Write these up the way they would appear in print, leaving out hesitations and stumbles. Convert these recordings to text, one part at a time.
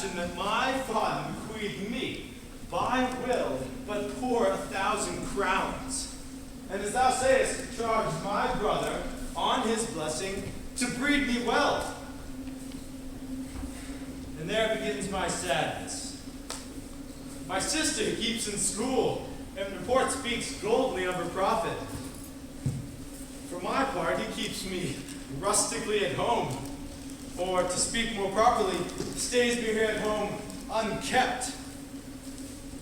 fashion that my father bequeathed me, by will, but pour 1,000 crowns. And as thou sayest, charge my brother on his blessing to breed me well. And there begins my sadness. My sister keeps in school, and report speaks boldly of her prophet. For my part, he keeps me rustically at home, or to speak more properly, stays me here at home unkept.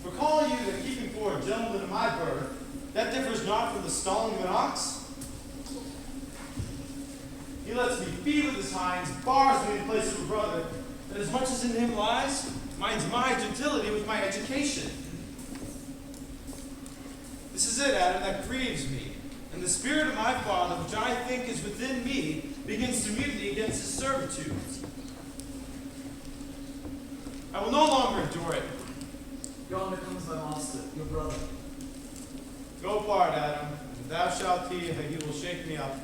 Recall you that keeping for a gentleman of my birth, that differs not from the stalling of an ox. He lets me feed with his hinds, bars me in place of a brother, that as much as in him lies, minds my gentility with my education. This is it, Adam, that grieves me, and the spirit of my father, which I think is within me, begins to mutiny against his servitudes. I will no longer endure it. Yonder comes my master, your brother. Go part, Adam, and thou shalt hear how he will shake me up.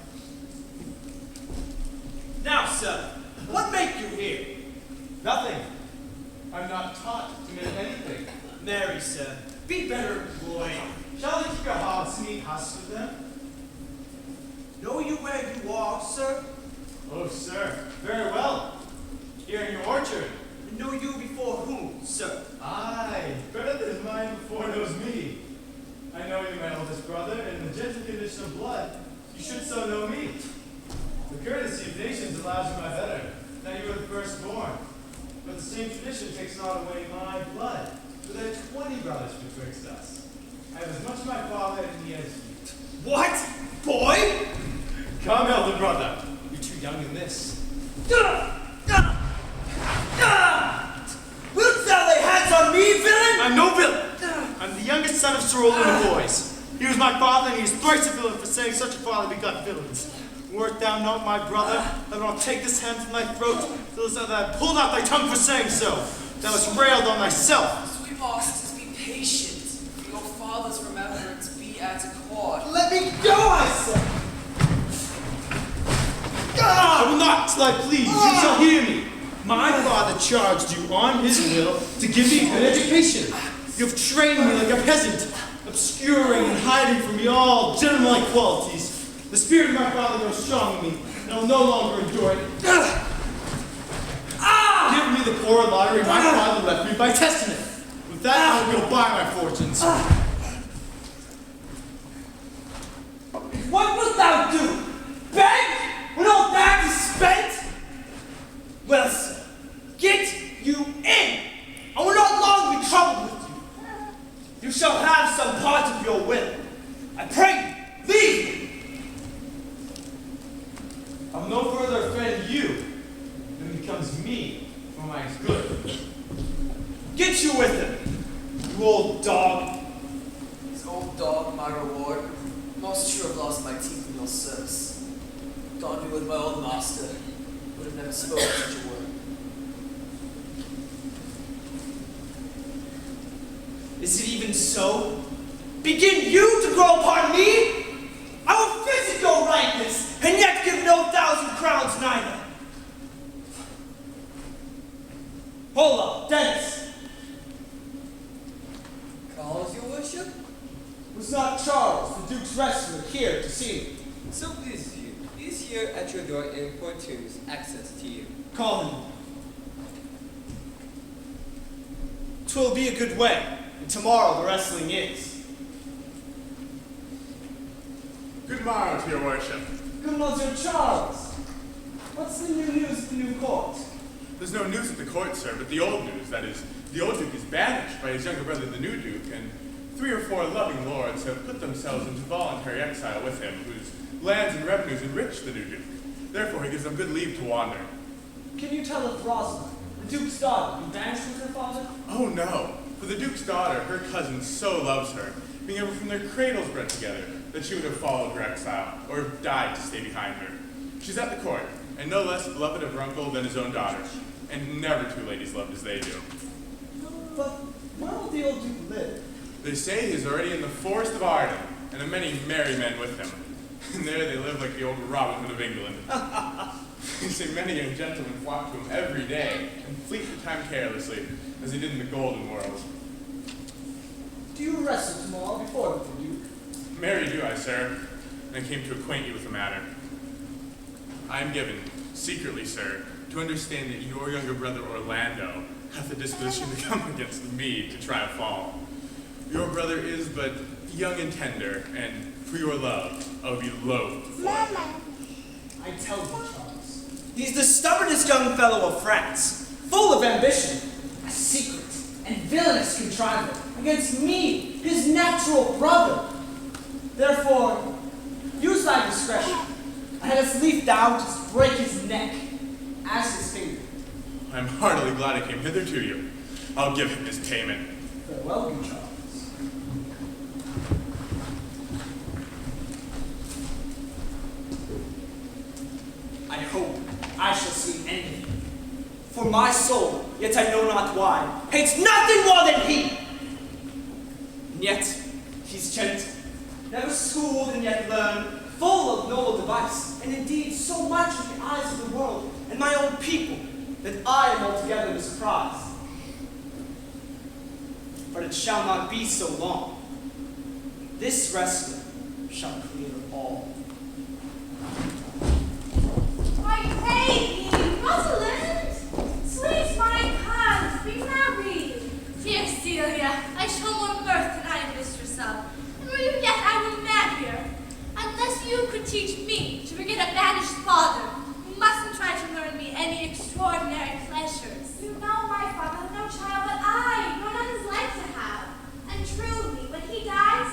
Now, sir, what make you here? Nothing. I'm not taught to make anything. Marry, sir, be better employed. Shall they keep your hogs and eat husk of them? Know you where you are, sir? Oh, sir, very well. Here in your orchard. And know you before whom, sir? Aye, better than mine before knows me. I know you, my eldest brother, in the gentle condition of blood. You should so know me. The courtesy of nations allows you my better, that you are the firstborn. But the same tradition takes not away my blood, for there are 20 brothers betwixt us. I have as much of my father in me as you. What? Boy? Come, elder brother. You're too young in this. Wilt thou lay hands on me, villain? I'm no villain. I'm the youngest son of Sir Roland of Boys. He was my father, and he is thrice a villain for saying such a father begot villains. Wert thou not my brother, I will not take this hand from thy throat, till thou hast pulled out thy tongue for saying so. Thou hast railed on thyself. Sweet masters, be patient. Your father's remembrance be at accord. Let me go, I say! I will not till I please. You shall hear me. My father charged you on his will to give me a good education. You have trained me like a peasant, obscuring and hiding from me all gentlemanlike qualities. The spirit of my father grows strong in me, and I will no longer endure it. Give me the poor lottery my father left me by testament. With that, I will go buy my fortunes. What wilt thou do? Beg? When all that is spent? Well, sir, get you in. I will not long be troubled with you. You shall have some part of your will. I pray you, leave me. I will no further offend you than becomes me for my good. Get you with him, you old dog. Is old dog my reward? Most sure I've lost my teeth in your service. Gone me with my old master. Would have never spoken such a word. Is it even so? Begin you to grow upon me? I will visit your rightness, and yet give no 1,000 crowns neither. Hold up, Dennis. Calls, your worship? Was not Charles, the Duke's wrestler, here to see me? So please you. He is here at your door and importunes access to you. Call him. 'Twill be a good way, and tomorrow the wrestling is. Good morrow to your worship. Good Monsieur Charles. What's the new news at the new court? There's no news at the court, sir, but the old news. That is, the old duke is banished by his younger brother, the new duke, and 3 or 4 loving lords have put themselves into voluntary exile with him, whose lands and revenues enrich the new duke. Therefore, he gives them good leave to wander. Can you tell if Rosalind, the Duke's daughter, be banished with her father? Oh, no. For the duke's daughter, her cousin so loves her, being ever from their cradles bred together, that she would have followed her exile, or have died to stay behind her. She's at the court, and no less beloved of her uncle than his own daughter, and never 2 ladies loved as they do. But where will the old Duke live? They say he's already in the forest of Arden, and have many merry men with him. And there they live like the old Robin Hood of England. They say many young gentlemen flock to him every day and fleet the time carelessly, as they did in the golden world. Do you wrestle tomorrow before the Duke? Marry do I, sir, and I came to acquaint you with the matter. I am given, secretly, sir, to understand that your younger brother Orlando hath the disposition to come against me to try a fall. Your brother is but young and tender, and for your love, I would be loath to foil him. I tell you, Charles, he's the stubbornest young fellow of France, full of ambition, a secret and villainous contriver against me, his natural brother. Therefore, use thy discretion, and let leave thou to break his neck as his finger. I am heartily glad I came hither to you. I'll give him his payment. Farewell, good Charles. I hope I shall see an end of him. For my soul, yet I know not why, hates nothing more than he. And yet, he's gentle, never schooled and yet learned, full of noble device, and indeed so much in the eyes of the world and my own people that I am altogether surprised. But it shall not be so long. This wrestler shall clear all. I pray thee, Rosalind, sweet my cause, be married. Dear Celia, I show more mirth than I am mistress of, and were you yet I will marry her. Unless you could teach me to forget a banished father, you mustn't try to learn me any extraordinary pleasures. You know my father had no child but I, nor none is like to have. And truly, when he dies,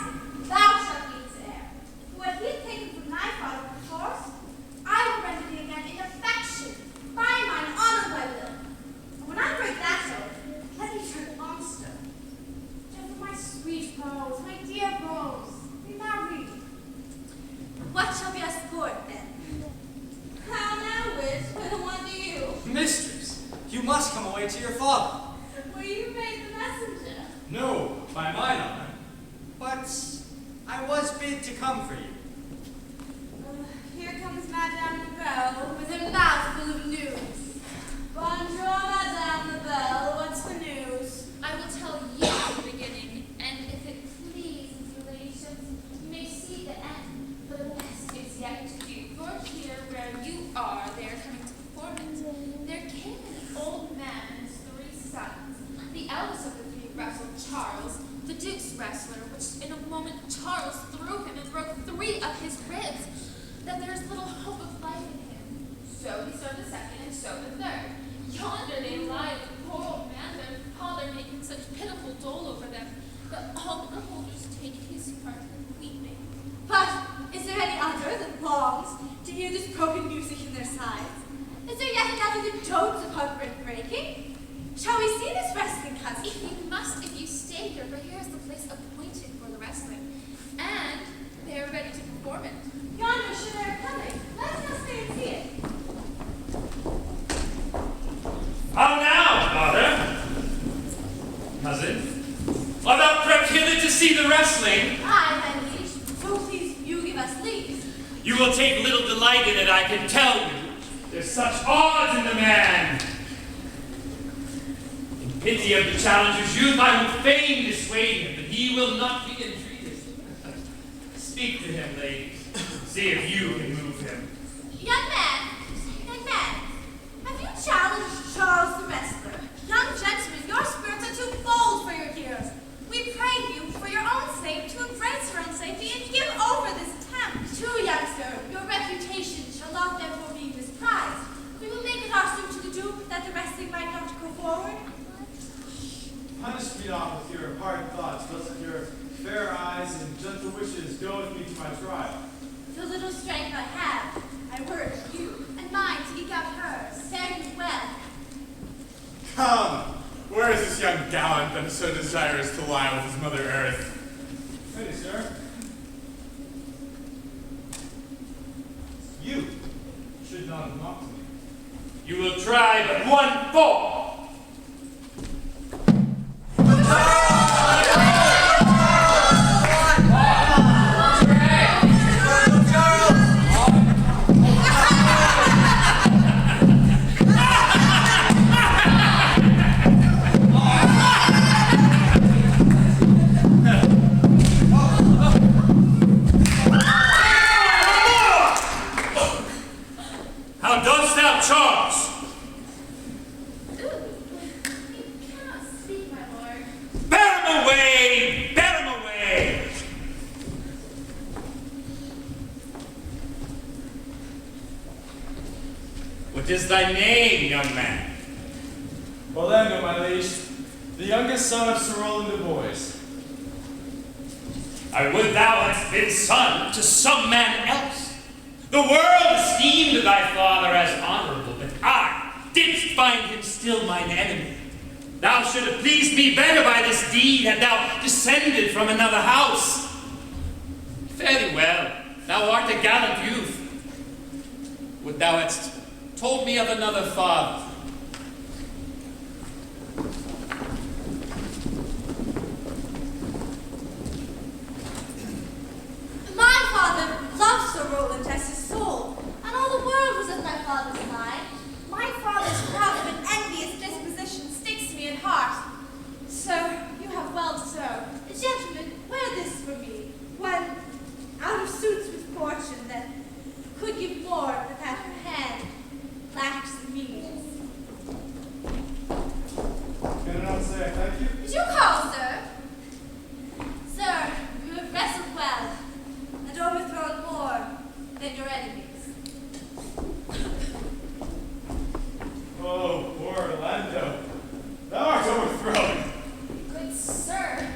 thou shalt be his heir. For what he had taken from thy father by force, I will render thee again in affection, by mine honor by will. And when I break that oath, let me turn monster. Just my sweet Rose, my dear Rose, be married. What shall be our sport then? How now, wit, what a wonder you. Mistress, you must come away to your father. Were you made the messenger? No, by mine honor. But I was bid to come for you. Here comes Madame Lebel With her mouth full of news. Bonjour, Madame Lebel. What's the news? I will tell you the beginning, and if it pleases your ladyship, you may see the end. For the best is yet to do. For here, where you are, they are coming to perform it. There came an old man and his 3 sons. The eldest of the 3 wrestled Charles, the Duke's wrestler, which in a moment Charles threw him and broke 3 of his ribs, that there is little hope of life in him. So he served the second, and so the third. Yonder they lie, the poor old man, their father making such pitiful dole over them, that all the beholders take his part weeping. But is there any other that longs to hear this broken music in their sides? Is there yet another that dotes upon brick breaking? Shall we see this wrestling cousin? You must if you stay here, for here is the place appointed for the wrestling. And they are ready to perform it. Yonder should they are coming. Let us now stay and see it. How now, father? Cousin? Art thou crept hither to see the wrestling? Aye, my liege. So please you give us leave. You will take little delight in it, I can tell you. There's such odds in the man. In pity of the challenger's youth, I would fain dissuade him, but he will not be entreated. Speak to him, ladies. See if you can move him. Young man, have you challenged Charles the wrestler? Young gentlemen, your spirits are too bold for your heroes. We pray you, for your own sake, to embrace your own safety and give over this attempt. True, young sir, your reputation shall not therefore be misprized. We will make it our suit to the Duke that the wrestling might not go forward. Punish me not with your hard thoughts, lest your fair eyes and gentle wishes go with me to my trial. The little strength I have, I urge you, and mine to eke out hers. Fare you well. Come, where is this young gallant that is so desirous to lie with his mother earth? Ready, sir. You should not have mocked me. You will try but one fall. How dost thou charge? Ooh, you cannot speak, my lord. Bear him away! Bear him away! What is thy name, young man? Orlando, my liege, the youngest son of Sir Roland de Boys. I would thou hadst been son to some man else. The world esteemed thy father as honorable, but I didst find him still mine enemy. Thou should have pleased me better by this deed had thou descended from another house. Fairly well, thou art a gallant youth. Would thou hadst told me of another father. My father loved Sir Roland as his soul, and all the world was at my father's side. My father's proud of an envious disposition sticks me in heart. Sir, you have well deserved. Gentlemen, wear this for me, when out of suits with fortune that could give more but that her hand lacks the means. Can I not say thank you? Did you call, sir? Sir, you have wrestled well, and overthrown more than your enemies. Oh, poor Orlando. Thou art overthrown. Good sir,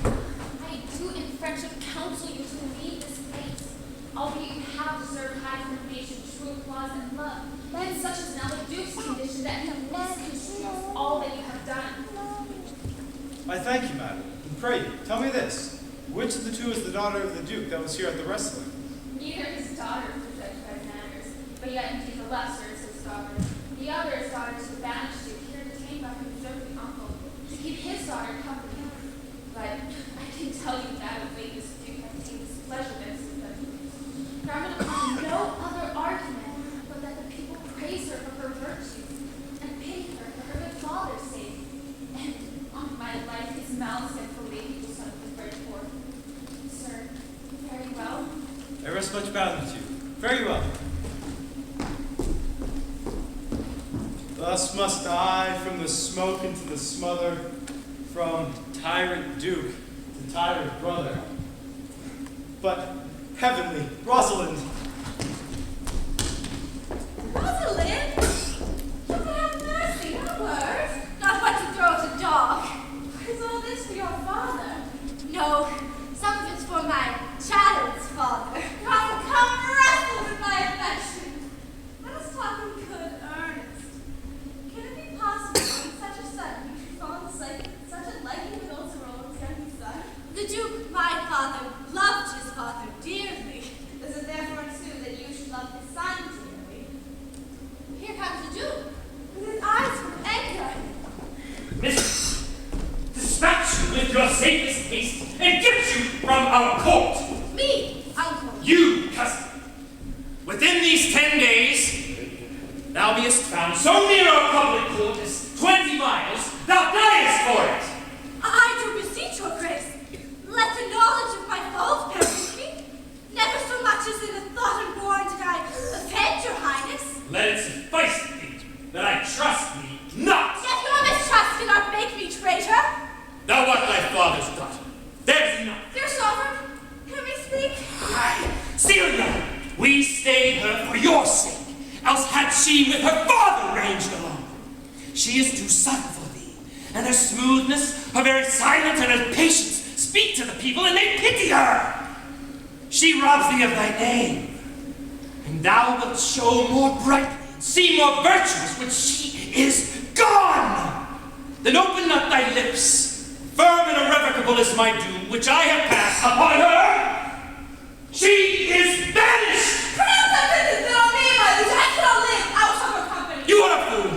I do in friendship counsel you to leave this place, albeit you have deserved high condemnation, true applause, and love. And such is now the Duke's condition that you have misconstrued all that you have done. I thank you, madam. And pray, tell me this. Which of the two is the daughter of the Duke that was here at the wrestling? Neither his daughter is judged by manners, but yet indeed the lesser is his daughter. The other is daughter to the banished Duke, here detained by her usurping uncle, to keep his daughter company. But I can tell you that of late this Duke has taken displeasure with his judgments, grounded upon no other argument but that the people praise her for her virtues and pity her for her good father's sake. And on my life, his malice and for lady will son of the very poor. Sir, very well. I rest much bound with you. Very well. Thus must I from the smoke into the smother, from tyrant Duke to tyrant brother. But heavenly Rosalind, Rosalind? You would have mercy, no words. Not what to throw at a dog. Is all this for your father? No, some of it's for my child's father. Come wrestle with my affection. Let us talk in good earnest. Can it be possible that such a son should fall in sight with such a liking with old Sir Roland's youngest son? The Duke, my father, loved his father dearly. Does it therefore ensue that you should love his son dearly? Here comes the Duke, with his eyes full of anger. Mistress, dispatch you with your safest haste and get you from our court. Me, uncle. You, cousin, within these 10 days, thou beest found so near our public court as 20 miles, thou diest for it. I do beseech your grace, let the knowledge of my fault perish me. Never so much as in a thought unborn did I offend your highness. Let it suffice thee that I trust thee not. Yet your mistrust cannot make me traitor. Thou art thy father's daughter. There's enough. Dear sovereign, can we speak? Aye, Celia, we stayed her for your sake, else had she with her father ranged along. She is too subtle for thee, and her smoothness, her very silence, and her patience speak to the people, and they pity her. She robs thee of thy name, and thou wilt show more brightly and seem more virtuous when she is gone. Then open not thy lips. Firm and irrevocable is my doom, which I have passed upon her. She is banished. Pronounce that sentence on me, my liege. I cannot live out of her company. You are a fool.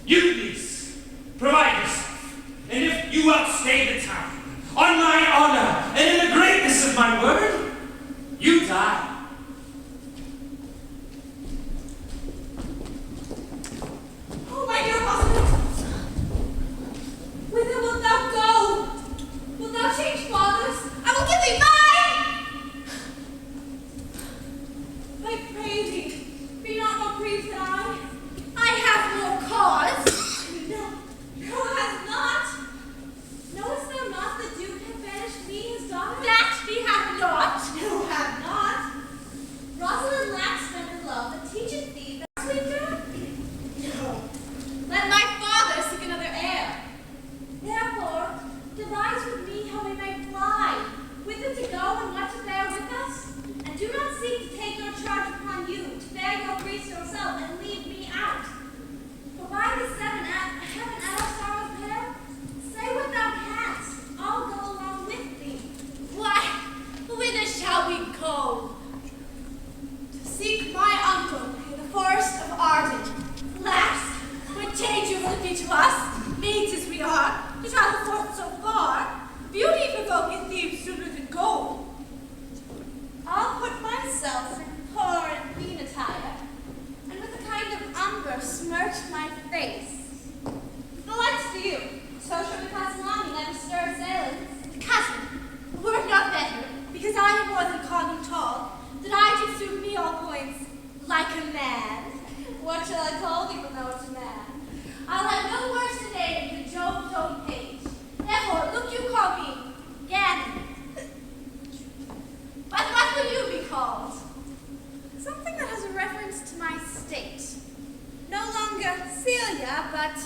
You, niece, provide yourself, and if you outstay the time, on my honor and in the greatness of my word, you die. Oh, my dear husband. Whither wilt thou go? Wilt thou change fathers? I will give thee mine! sweet girl? No. Let my father seek another heir. Therefore, devise with me how we may fly, whither to go and what to bear with us. And do not seek to take your charge upon you, to bear your griefs yourself and leave me out. For by the heaven at our sorrows pair, say what thou canst, I'll go along with thee. Why, whither shall we go? To seek my uncle in the forest of Arden. Alas, what change you will be to us, maids as we are, to travel forth so far. Beauty provoketh thieves sooner than gold. I'll put myself in poor and clean attire, and with a kind of umber smirch my face. The likes to you, so shall we pass along and never stir assailants. Cousin, were not better, because I am more than common tall, that I do suit me all points like a man. What shall I call thee when thou art a man? I'll have no worse today than the Job's own page. Therefore, look you call me Gannon. But what will you be called? Something that has a reference to my state. No longer Celia, but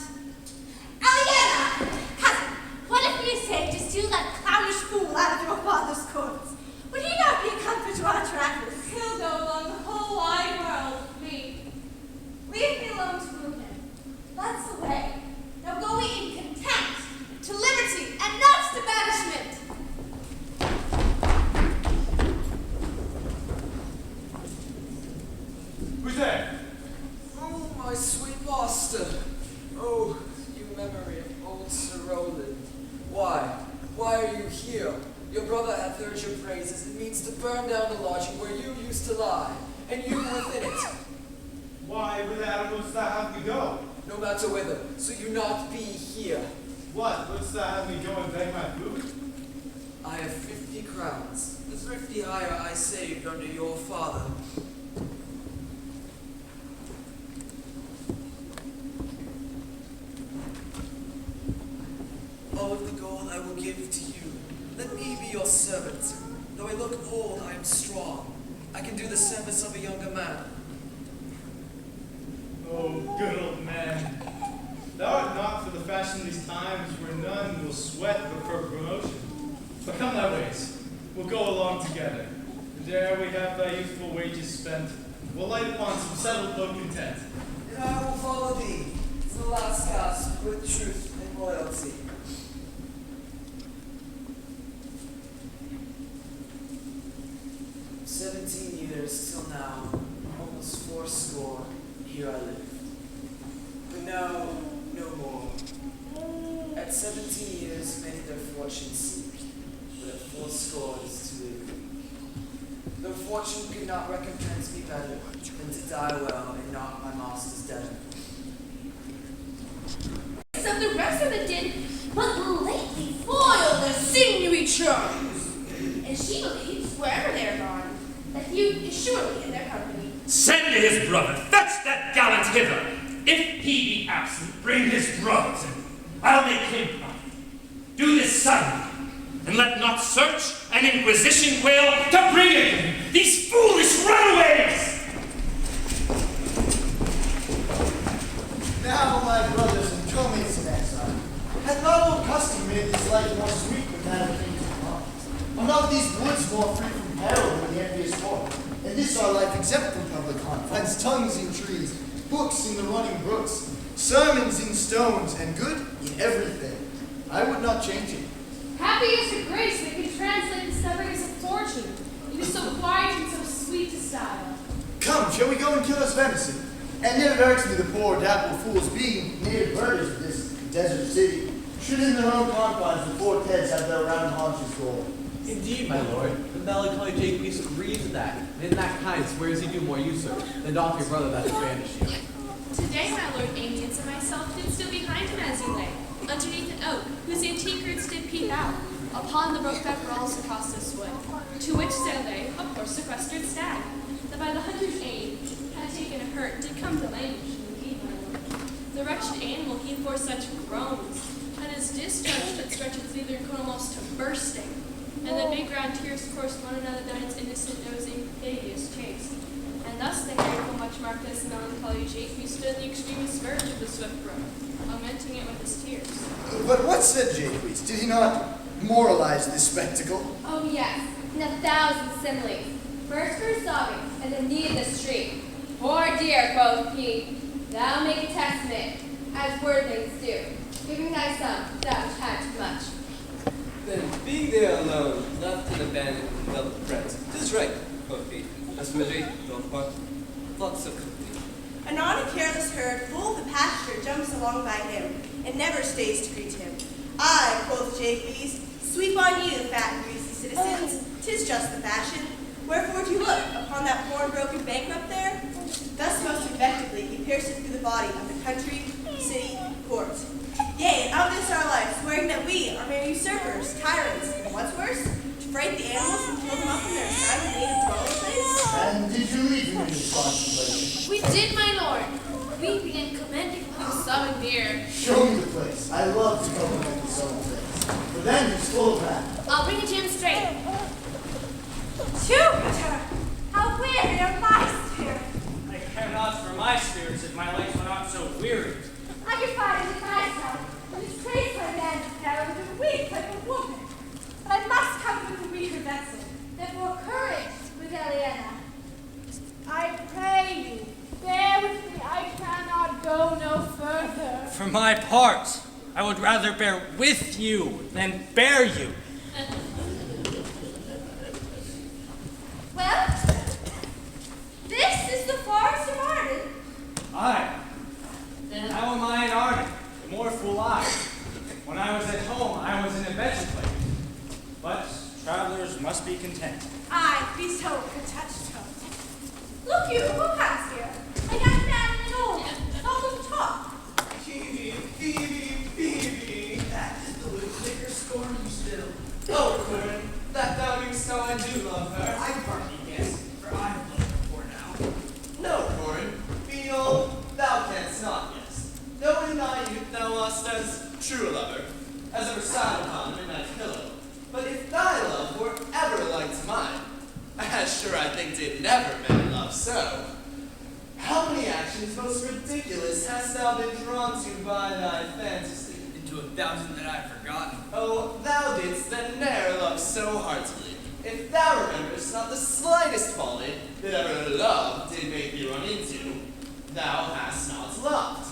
Aliena! Cousin, what if we say to steal that clownish fool out of your father's courts? Would he not be a comfort to our travellers? He'll go along the whole wide world with me. Leave me alone to woo him. That's the way. Now go we in contempt, to liberty, and not to banishment. Who's there? Oh, my sweet master. Oh, you memory of old Sir Roland. Why are you here? Your brother hath heard your praises. It means to burn down the lodging where you used to lie, and you within it. Why, whither wouldst thou have me go? No matter whither, so you not be here. What, wouldst thou have me go and beg my food? I have 50 crowns, the thrifty hire I saved under your father. All of the gold I will give to you. Let me be your servant. Though I look old, I am strong. I can do the service of a younger man. Oh, good old man. Thou art not for the fashion of these times where none will sweat but for promotion. But come thy ways. We'll go along together. And ere we have thy youthful wages spent, we'll light upon some settled low content. And I will follow thee to the last gasp with truth and loyalty. Years till now, almost fourscore, here I live. But now, no more. At 17 years, many their fortune seek, but at fourscore is to live. Though fortune could not recompense me better than to die well and not my master's debtor. So the rest of it did but lately foil their sinewy charms. And she believes, wherever they're gone, that he is surely in their company. Send his brother, fetch that gallant hither. If he be absent, bring his brothers in. I'll make him come. Do this suddenly, and let not search and inquisition quail to bring again these foolish runaways. Now, my brothers and co-mates in exile, hath not old custom made this life more sweet than that of kings and monarchs? Are not these woods more free from peril than the envious war? And this our life exempt from public harm, finds tongues in trees, books in the running brooks, sermons in stones, and good in everything. I would not change it. Happy is the grace that can translate the stubbornness of fortune. It is so quiet and so sweet to style. Come, shall we go and kill us venison? And yet it irks me the poor dapple fools, being native birders of this desert city, should in their own confines the poor Teds have their round haunches rolled. Indeed, my lord, the melancholy Jake Beast agrees with that, and in that kind swears he do more you, sir, than doth your brother that Spanish you. Today, my lord Amiens and myself did still behind him as he lay, underneath an oak, whose antique roots did peep out, upon the brook that brawls across this wood, to which there lay a poor sequestered stag, that by the hunter's aid had taken a hurt, did come to languish in the heat, my lord. The wretched animal he for such groans, and his discharge that stretches either almost to bursting, and the big round tears coursed one another down its innocent nosing, hideous chase. And thus they heard from my much marked as melancholy Jake stood in the extremest verge of the swift brook, augmenting it with his tears. But what said Jaques? Did he not moralize this spectacle? Oh yes, in 1,000 similes. First for sobbing, and then needless shriek. Poor dear, quoth he, thou make a testament, as worldlings do, giving thy son thou hast had too much. Then, being there alone, left and abandoned without friends, 'tis right, quoth he. As Marie, Bonaparte, lots of company. Anon a careless herd full of the pasture jumps along by him, and never stays to greet him. Aye, quoth Jaques, sweep on ye the fat and greasy citizens, 'tis just the fashion. Wherefore do you look upon that poor and broken bankrupt there? Thus most effectively he pierceth through the body of the country, city, court. Yea, and of this our life, swearing that we are mere usurpers, tyrants, and what's worse, to fright the animals and kill them up in their assigned native dwelling place. And did you leave him in this contemplation? We did, my lord, weeping and commending the sobbing deer. Show me the place. I love to compliment the solemn things, for then he's full of wrath. I'll bring it to him straight. Jupiter! How weary are my spirits! I care not for my spirits if my legs were not so weary. I can find it in myself, and it's praised by man's power to weep like a woman. But I must come with a weaker vessel. Therefore, courage with Eliana. I pray you, bear with me. I cannot go no further. For my part, I would rather bear with you than bear you. Well, this is the forest of Arden. Aye. Then how am I in Arden? The more fool I. When I was at home, I was in a better place. But travelers must be content. I be so touched. Look you, who comes here? A young man and an old man, all of talk. Phoebe, that is the little clicker scorn you still. Oh, Corin, that thou knewest how I do love her. I partly guess, for I have loved her before now. No, Corin, being old, thou canst not guess. Though in thy youth thou wast as true a lover, as ever sat upon a midnight pillow. But if thy love were ever like to mine, as sure I think did never man love so, how many actions most ridiculous hast thou been drawn to by thy fantasy? Into 1,000 that I have forgotten. Oh, thou didst then ne'er love so heartily. If thou rememberest not the slightest folly that ever love did make thee run into, thou hast not loved.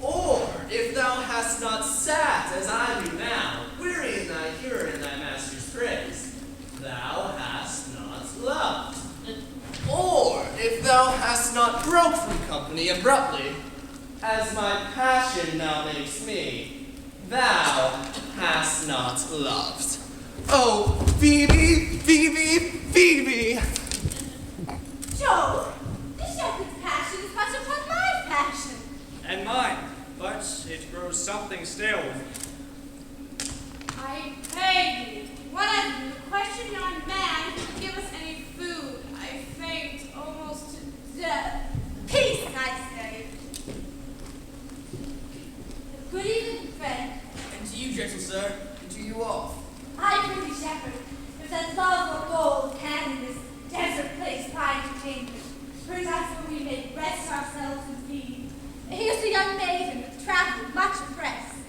Or if thou hast not sat as I do now, weary in thy hearer and thy master's praise, thou hast not loved. Or if thou hast not broke from company abruptly, as my passion now makes me, thou hast not loved. Oh, Phoebe, Joe, the shepherd's passion is much upon my passion. And mine, but it grows something stale with me. I pray you, one of you, question yon man who would give us any food. I faint almost to death. Peace, I say. Good evening, friend. And to you, gentle sir, and to you all. I pray you, shepherd, if that love or gold can in this desert place find entertainment, bring us where we may rest ourselves and feed. And here's the young maiden, traveled much oppressed,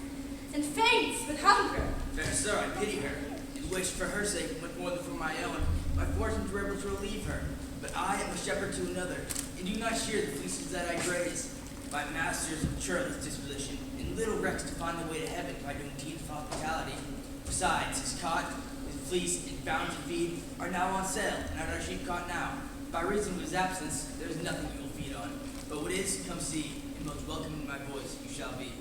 and faints with hunger. Fair sir, I pity her, and wish for her sake much more than for my own, my fortunes were able to relieve her. But I am a shepherd to another, and do not shear the fleeces that I graze. My master is of churlish disposition, and little recks to find the way to heaven by doing deeds of hospitality. Besides, his cot, his fleece, and bounty feed are now on sale, and at our sheep cot now. By reason of his absence, there is nothing you will feed on. But what is, come see, and most welcome in my voice you shall be.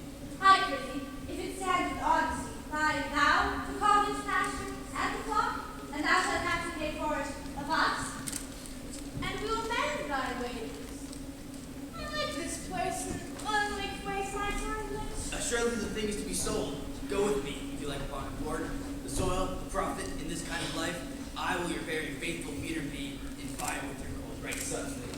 I prithee, if it stands with honesty, lie thou to call this pasture and the flock, and thou shalt have to pay for it of us, and we will mend thy wages. I like this place, and unlike waste my time with. Surely the thing is to be sold. Go with me, if you like upon board. The soil, the profit, in this kind of life, I will your very faithful feeder be, and fire with your cold right suddenly.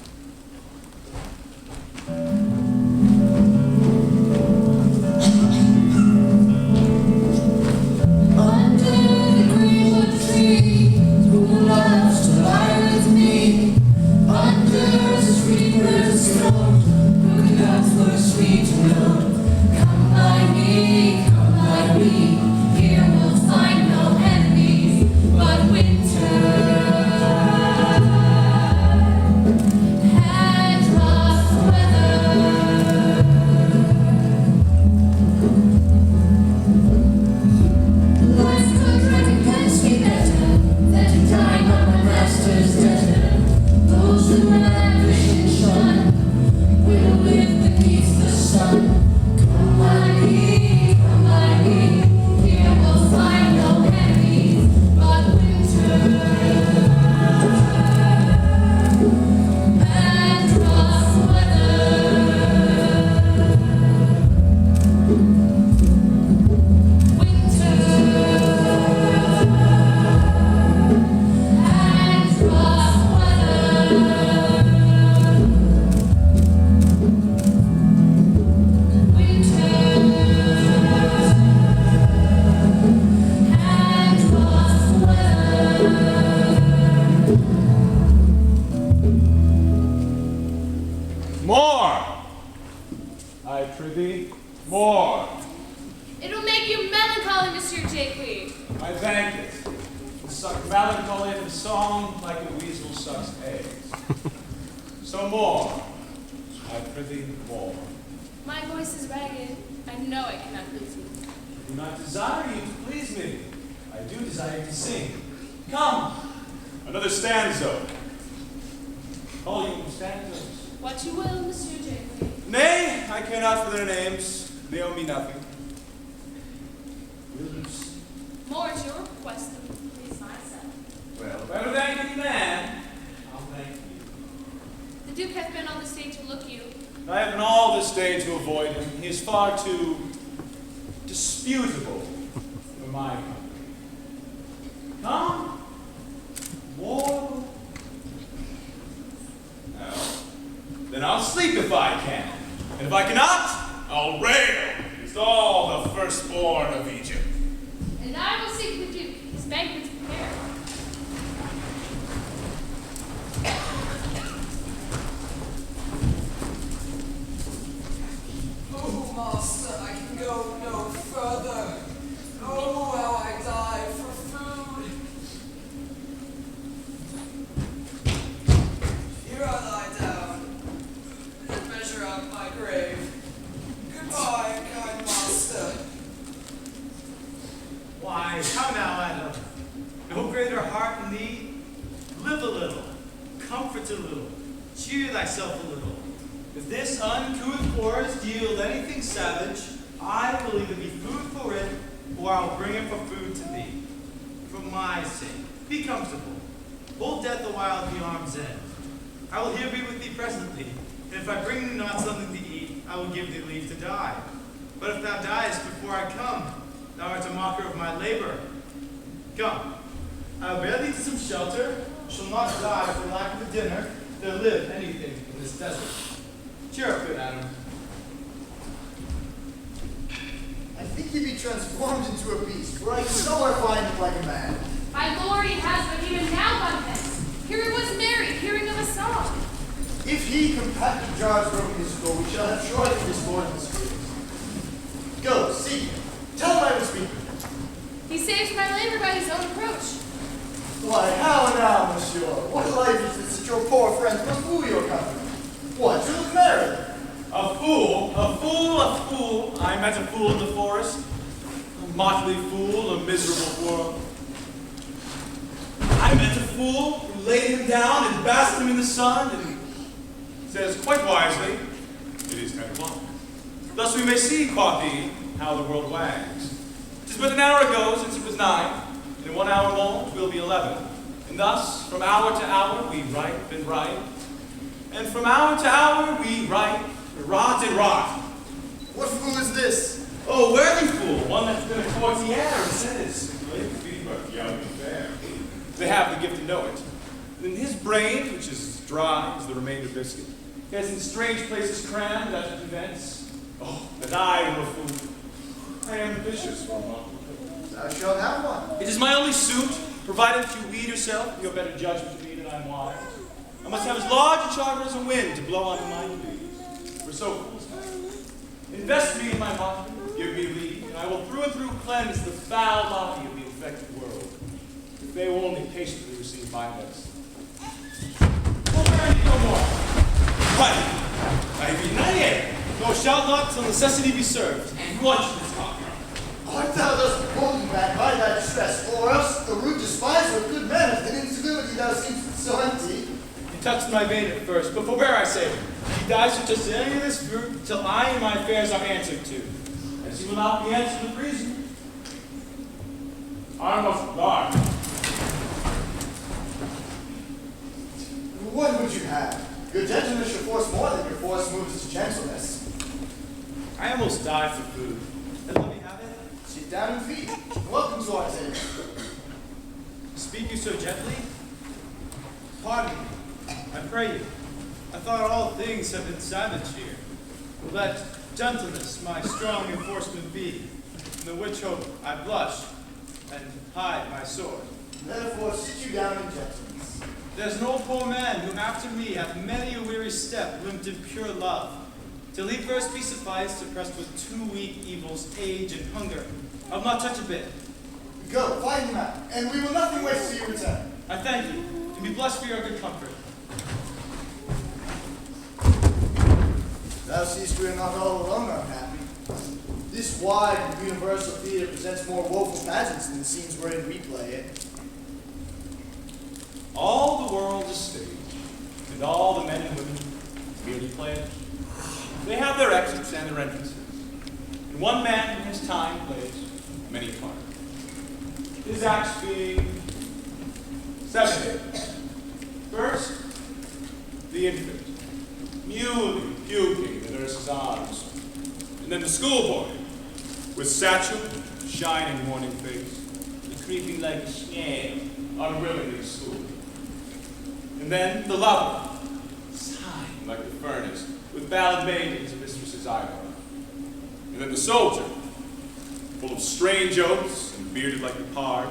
Under the greenwood tree, who loves to lie with me? Under the sweet bird's More! I prithee, more. It will make you melancholy, Monsieur Jacques. I thank it. It suck melancholy in song like a weasel sucks eggs. So more. I prithee, more. My voice is ragged. I know I cannot please you. I do not desire you to please me. I do desire you to sing. Come. Another stanza. Call you stanzas. What you will, Monsieur Jacques. Nay, I care not for their names. They owe me nothing. More at your request than to please myself. Well, if I would thank any man, I'll thank you. The Duke hath been on the stage to look you. I have been all this day to avoid him. He is far too disputable for my company. Come. More. Well, then I'll sleep if I can. And if I cannot, I'll rail against all the firstborn of Egypt. And I will seek the Duke, his banquets prepared. Oh, master, I can go no further. Oh, how I die for food. Here I lie down and measure out my grave. Goodbye, kind master. Why, how now, Adam? No greater heart in thee? Live a little, comfort a little, cheer thyself a little. If this uncouth forest yield anything savage, I will either be food for it, or I will bring it for food to thee. For my sake, be comfortable. Hold death a while at the arm's end. I will here be with thee presently, and if I bring thee not something to eat, I will give thee leave to die. But if thou diest before I come, thou art a mocker of my labor. Come, I will bear thee to some shelter, shall not die for lack of a dinner, there live anything in this desert. Cheer up, good Adam. I think he be transformed into a beast, for I can nowhere find him like a man. My lord, he has but even now gone hence. Here it was married, hearing of a song. If he compacted jars broken his skull, we shall have surely his Lord in the spirits. Go, seek him. Tell him I will speak with him. He saves my labor by his own approach. Why, how now, monsieur? What life is this that your poor friends must woo your company? What, you look merry? A fool, a fool, a fool. I met a fool in the forest. A motley fool, a miserable world. I met a fool who laid him down and basked him in the sun and says quite wisely, it is 10 o'clock. Thus we may see, quoth he, how the world wags. 'Tis but an hour ago since it was 9, and in 1 hour more 'twill be 11. And thus, from hour to hour, we ripe and ripe. And from hour to hour, we ripe, rot and rot. What fool is this? Oh, worthy fool, one that's been a courtier, and says, young and fair. They have the gift to know it. And in his brain, which is as dry as the remainder biscuit, he has in strange places crammed as it events. Oh, that I were a fool. I am ambitious for a month. Thou shalt have one. It is my only suit, provided you lead yourself, your better judgment to me than I'm wise. I must have as large a charter as a wind to blow onto my leaves. For so fools now. Invest me in my body, give me leave, and I will through and through cleanse the foul body of the infected world. If they will only patiently receive my medicine. Well, where are you no more? Right. I be not yet. Nor shalt not till necessity be served. And lunch is hot. Art thou thus beholden back by thy distress, or else the rude despiser of good manners and incivility thou seemst so empty? He touched my vein at first, but forbear, I say. He dies for just any of this fruit till I and my affairs are answered to. As he will not be answered with reason. I must die. What would you have? Your gentleness should force more than your force moves to gentleness. I almost die for food. And let me have it. Sit down and feed. Welcome to our table. Speak you so gently? Pardon me, I pray you. I thought all things have been savage here. Let gentleness my strong enforcement be, in the which hope I blush and hide my sword. Therefore sit you down in gentleness. There's no poor man who after me hath many a weary step limped in pure love, till he first be sufficed, oppressed with 2 weak evils, age and hunger. I'll not touch a bit. Go, find him out, and we will nothing wait till you return. I thank you, and be blessed for your good comfort. Thou seest we are not all alone unhappy. This wide and universal theater presents more woeful pageants than the scenes wherein we play it. All the world is stage, and all the men and women merely players. They have their exits and their entrances, and one man in his time plays many parts. His acts being 7 First, the infant, mewling, puking in the nurse's arms, and then the schoolboy, with satchel, shining morning face, and creeping like a snail, unwillingly to school. And then the lover, sighing like the furnace, with ballad maidens and mistress's eyebrow. And then the soldier, full of strange oaths and bearded like the pard,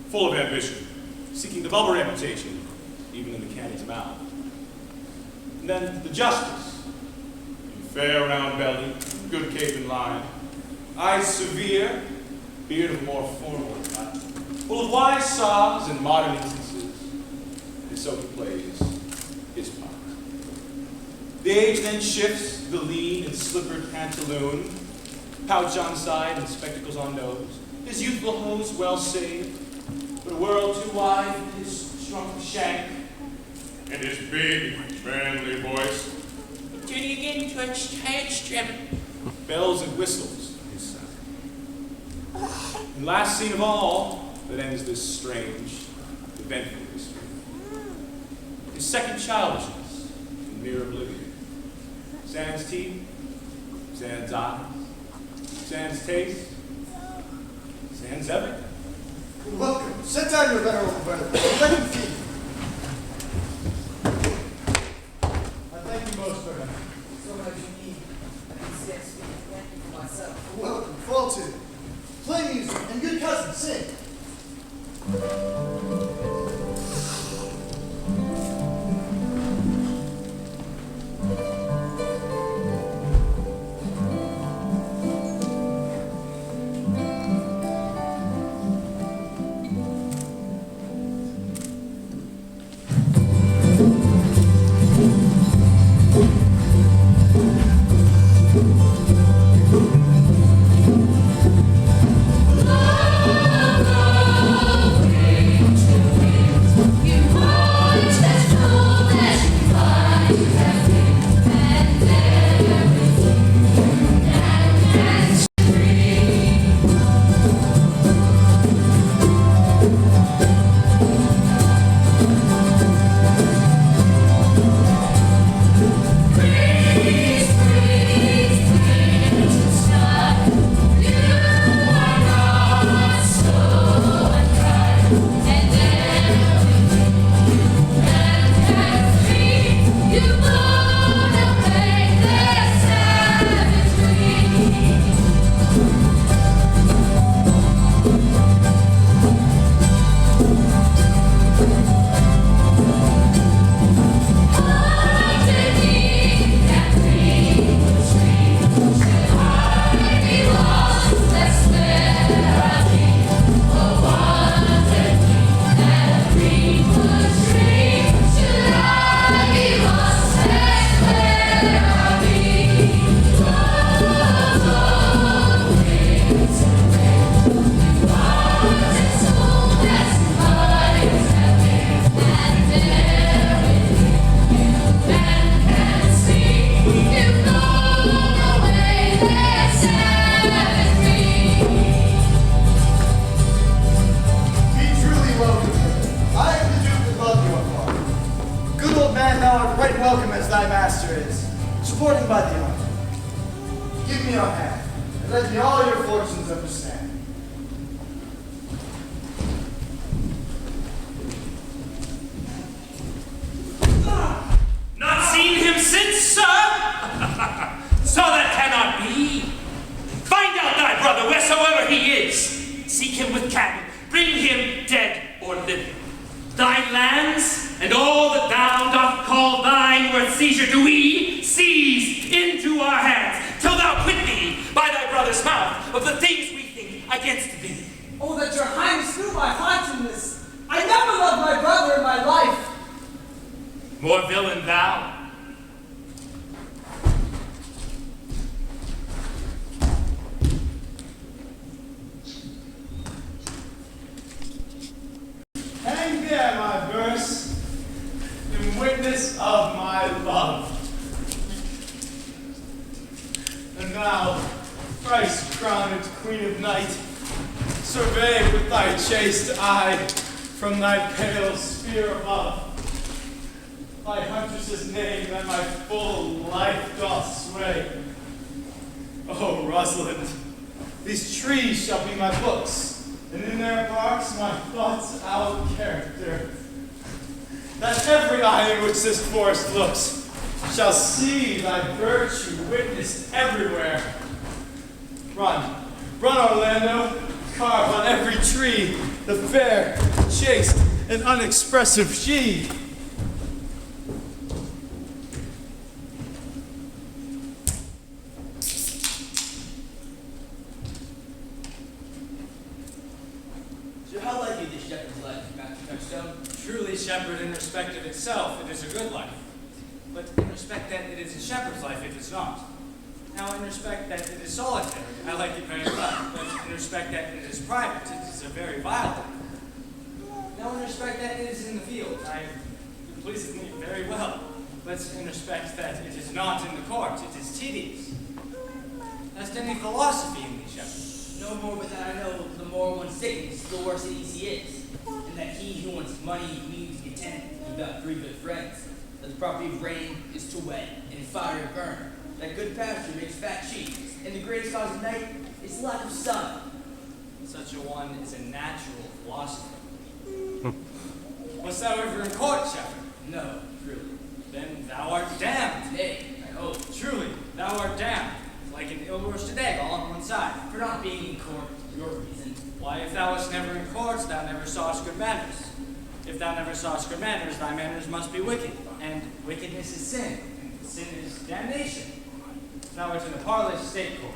full of ambition, seeking the bubble reputation, even in the cannon's mouth. And then the justice, in fair round belly, good cape and line, eyes severe, beard of more formal cut, full of wise saws and modern instances, and so he plays his part. The age then shifts to the lean and slippered pantaloon, pouch on side and spectacles on nose, his youthful hose well saved, but a world too wide for his shrunk shank, and his big, manly voice, turning again to a tired strum, bells and whistles on his side. And last scene of all, that ends this strange, eventful history, his second childishness in mere oblivion. Sans teeth, sans eyes, sans taste, sans everything. Welcome. Set down your venerable brother. Let him feed. I thank you most for him. So much you need. I can see I speak plenty for myself. Welcome. Fall to. Play music, and good cousin, sing. Supporting by the arm. Give me your hand, and let me all your fortunes understand. Not seen him since, sir? So that cannot be. Find out thy brother wheresoever he is. Seek him with cattle. Bring him dead or living. seizure do we seize into our hands, till thou quit thee by thy brother's mouth of the things we think against thee. Oh, that your highness knew my haughtiness. I never loved my brother in my life. More villain thou. Hang there, my verse, in witness of my love. And thou, thrice crowned Queen of Night, survey with thy chaste eye from thy pale sphere above thy huntress's name that my full life doth sway. O Rosalind, these trees shall be my books, and in their barks my thoughts out character. That every eye in which this forest looks shall see thy virtue witnessed everywhere. Run, run, Orlando, carve on every tree the fair, chaste, and unexpressive she. So how like you this shepherd's life, Master Touchstone? Truly, shepherd, in respect of itself, it is a good life. But in respect that it is a shepherd's life, it is not. Now, in respect that it is solitary, I like it very well. But in respect that it is private, it is a very vile life. Now, in respect that it is in the field, it pleases me very well. But in respect that it is not in the court, it is tedious. Hast any philosophy in thee, shepherd? No more but that I know the more one sickens, the worse at ease he is. And that he who wants money means content, he's got 3 good friends. That the property of rain is to wet, and fire to burn. That good pasture makes fat sheep, and the greatest cause of night is lack of sun. Such a one is a natural philosopher. Wast thou ever in court, shepherd? No, truly. Then thou art damned. Nay, I hope. Truly, thou art damned. Like an ill-roasted egg all on one side. For not being in court, your reason. Why, if thou wast never in courts, thou never sawest good manners. If thou never sawest good manners, thy manners must be wicked. And wickedness is sin, and sin is damnation. Thou art in the parlous state court.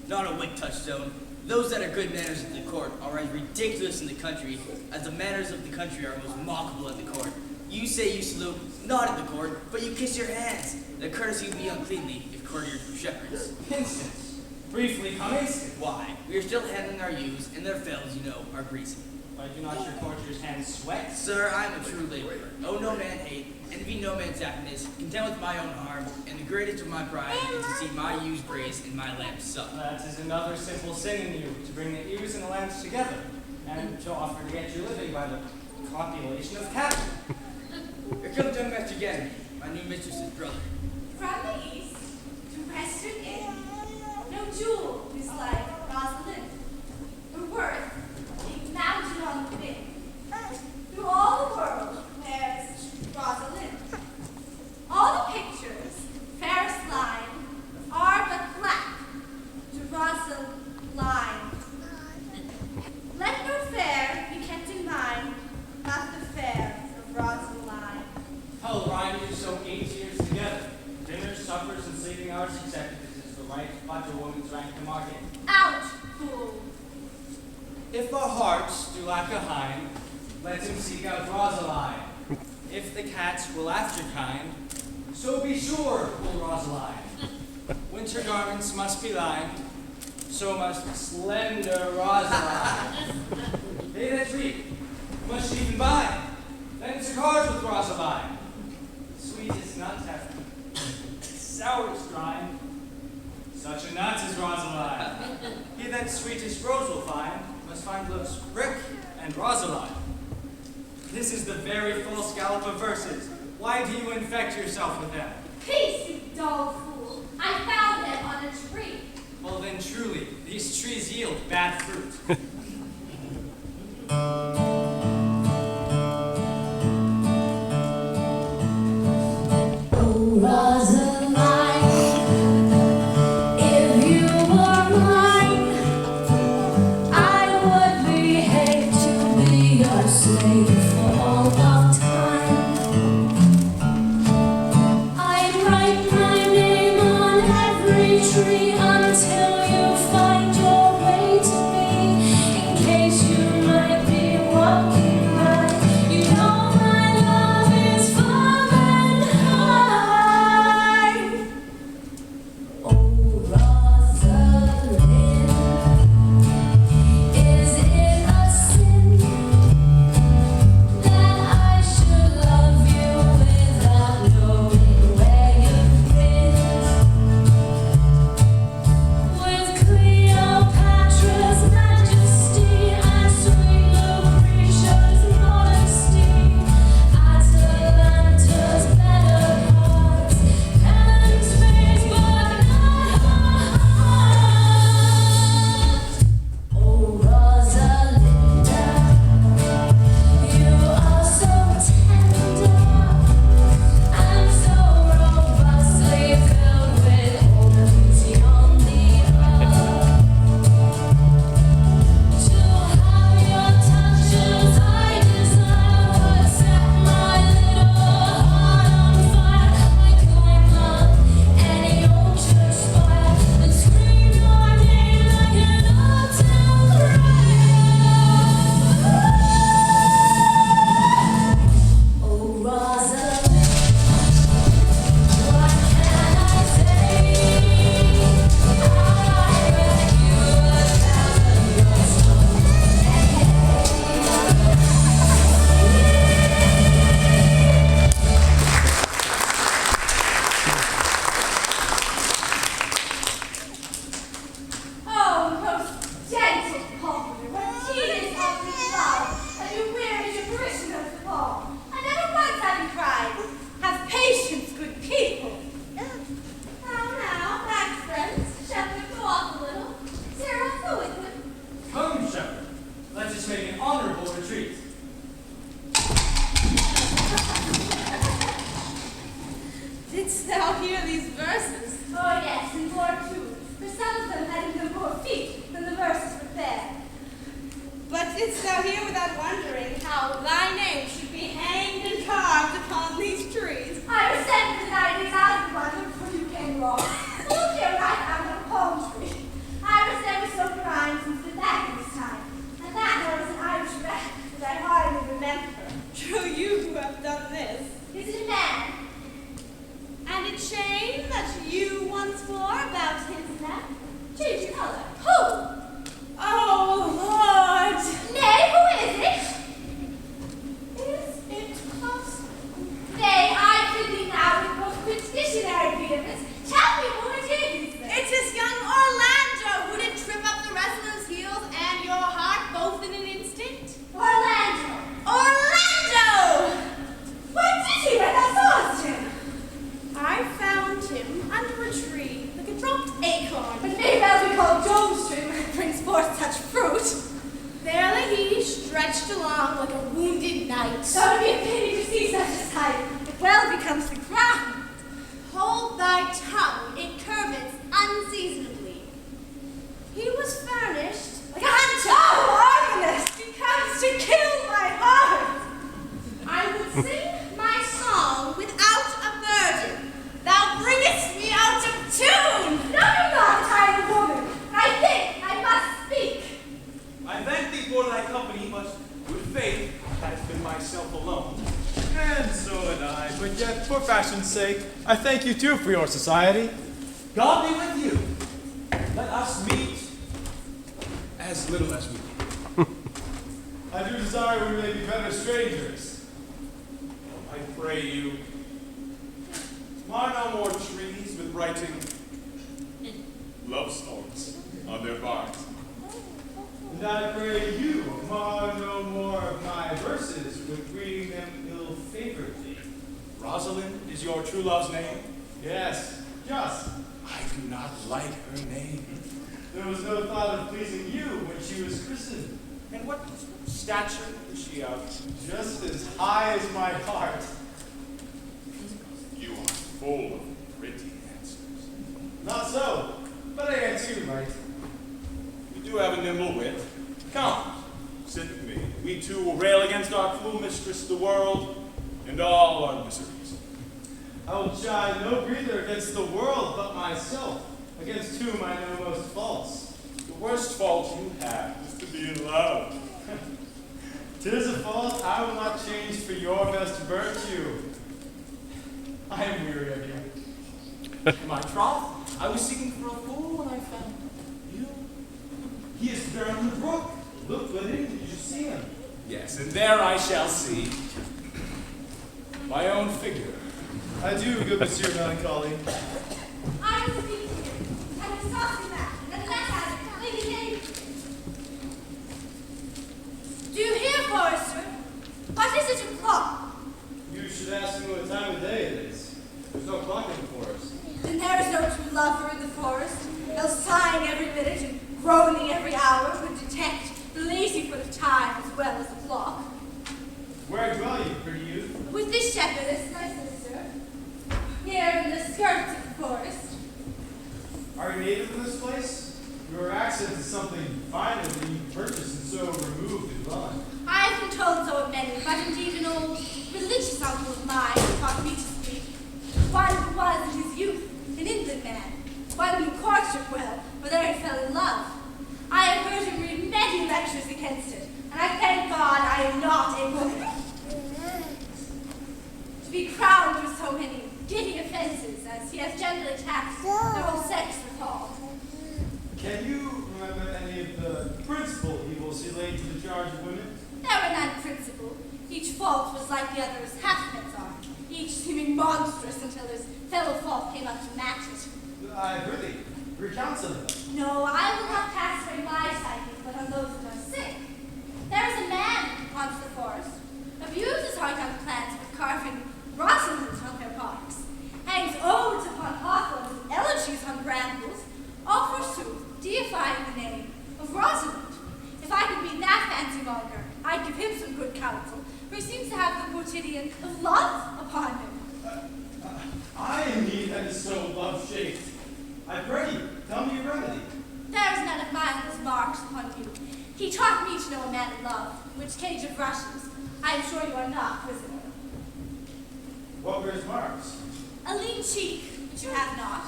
Not a wick, Touchstone. Those that are good manners at the court are as ridiculous in the country as the manners of the country are most mockable at the court. You say you salute, not at the court, but you kiss your hands. The courtesy would be uncleanly if courtiers were shepherds. Instance. Briefly come instant. Why? We are still handling our ewes, and their fells, you know, are greasy. Why do not your courtiers' hands sweat? Sir, I am a true laborer. Oh, no man hate, envy no man's happiness, content with my own harm, and the greatest of my pride is to see my ewes graze and my lambs suck. That is another simple sin in you, to bring the ewes and the lambs together, and to offer to get your living by the copulation of cattle. Here comes young Master Ganymede, my new mistress's brother. From the east to western Inn, no jewel is like Rosalind. Her worth, a mountain on the wind. Through all the world, there's Rosalind. All the pictures, fairest line, are but black to Rosalind. Let no fair be kept in mind, not the fair of Rosalind. Hell, Ryan, you so 8 years together. Dinners, suppers, and sleeping hours accepted. This is the right but a woman's rank to market. Out, fool! If our hearts do lack a hind, let him seek out Rosaline. If the cats will after kind, so be sure will Rosaline. Winter garments must be lined, so must slender Rosaline. They that reap must even buy, then cigars with Rosaline. Sweetest nut have sourest rind, such a nut as Rosaline. He that sweetest rose will find, must find love's brick and Rosaline. This is the very full scallop of verses. Why do you infect yourself with them? Peace, you dull fool! I found them on a tree. Well then, truly, these trees yield bad fruit. Slave for all of time. I shall hear these verses. Oh yes, and more too, for some of them had even more feet than the verses prepared. But didst thou hear without wondering how thy name should be hanged and carved upon these trees? I was sent for the 90s out of the London before you came along. Look here, I found a palm tree. I was never so crying since the back of this time. And that one is an Irish rat that I hardly remember. True, you who have done this. Is it a man? And a chain that you once wore about his neck? Change your color. Who? Oh, Lord! Nay, who is it? Is it possible? Nay, I could be now with most petitionary vehemence. Tell me who it is. It is young Orlando who did trip up the wrestler's heels and your heart both in an instant. Orlando. Orlando! Where did he when I lost him? I found him under a tree like a dropped acorn. But maybe that'll be called Jones tree when it brings forth such fruit. There lay he, stretched along like a wounded knight. That would be a pity to see such a sight. It well becomes the ground. Hold thy tongue, it curvets unseasonably. He was furnished Like a hunter. Oh, Artemis! He comes to kill my heart. I would sing my song without a burden. Thou bringest me out of tune. No, you're not a tired woman. I think I must speak. I thank thee for thy company, but good faith has been myself alone. And so had I, but yet for fashion's sake, I thank you too for your society. God be with you. Let us meet as little as we can. I do desire we may be better strangers. I pray you, mar no more trees with writing love songs on their barks. And I pray you, mar no more of my verses with reading them ill-favoredly. Rosalind is your true love's name? Yes, just. I do not like her name. There was no thought of pleasing you when she was christened. And what stature is she of? Just as high as my heart. You are full of pretty answers. Not so, but I am too, right? You do have a nimble wit. Come, sit with me. We two will rail against our cruel mistress, the world, and all our miseries. I will chide no breather against the world but myself, against whom I know most faults. The worst fault you have is to be in love. 'Tis a fault I will not change for your best virtue. I am weary of you. My troth, I was seeking for a fool when I found you. He is there on the brook. Look within, did you see him? Yes, and there I shall see my own figure. I do, good Monsieur Melancholy. I will speak to him. I will talk to that. And let out Lady David. Do you hear, Forrester? What is it o'clock? You should ask me what time of day it is. There's no clock in the forest. Then there is no true lover in the forest, else sighing every minute and groaning every hour would detect the lazy foot of time as well as the clock. Where dwell you, pretty youth? With this shepherdess, my sister, here in the skirts of the forest. Are you native of this place? Your accent is something finer than you purchased and so removed and dwelling. I have been told so of many, but indeed an old religious uncle of mine taught me to speak. One who was in his youth an inland man, one who courtship well, for there he fell in love. I have heard him read many lectures against it, and I thank God I am not a woman. To be crowned with so many giddy offenses as he has generally taxed the whole sex withal. Can you remember any of the principal evils he laid to the charge of women? There were none principal. Each fault was like the other as halfpence are, each seeming monstrous until his fellow fault came up to match it. I prithee, recount some of them. No, I will not pass away my psyche, but on those that are sick. There is a man haunts the forest, abuses our young plants with carving Rosalinds on their barks, hangs odes upon hawthorns and elegies on brambles, all forsooth deifying the name of Rosalind. If I could be that fancy monger, I'd give him some good counsel, for he seems to have the quotidian of love upon him. I am he that is so love-shaped. I pray you, tell me your remedy. There is none of mine that is marked upon you. He taught me to know a man in love, which cage of rushes. I am sure you are not prisoner. What were his marks? A lean cheek, which you have not.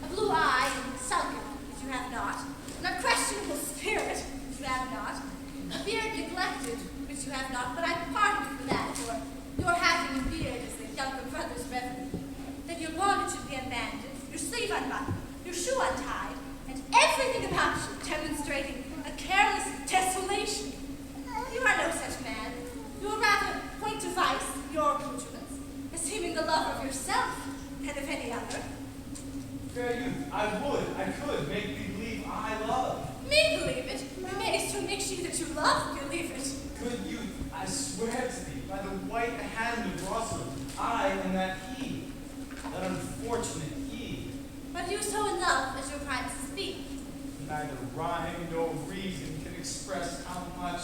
A blue eye, sunken, which you have not. An unquestionable spirit, which you have not. A beard neglected, which you have not. But I pardon you for that, for your having a beard is the younger brother's revenue. That your bonnet should be abandoned, your sleeve unbuttoned, your shoe untied, and everything about you demonstrating a careless desolation. You are no such man. You are rather point to vice, your accoutrements, esteeming the love of yourself and of any other. Fair youth, I could make thee believe I love. Me believe it. You may so make you that you love believe it. Good youth, I swear to thee, by the white hand of Rosalind, I am that he, that unfortunate he. But you so in love as your pride to speak. Neither rhyme nor reason can express how much.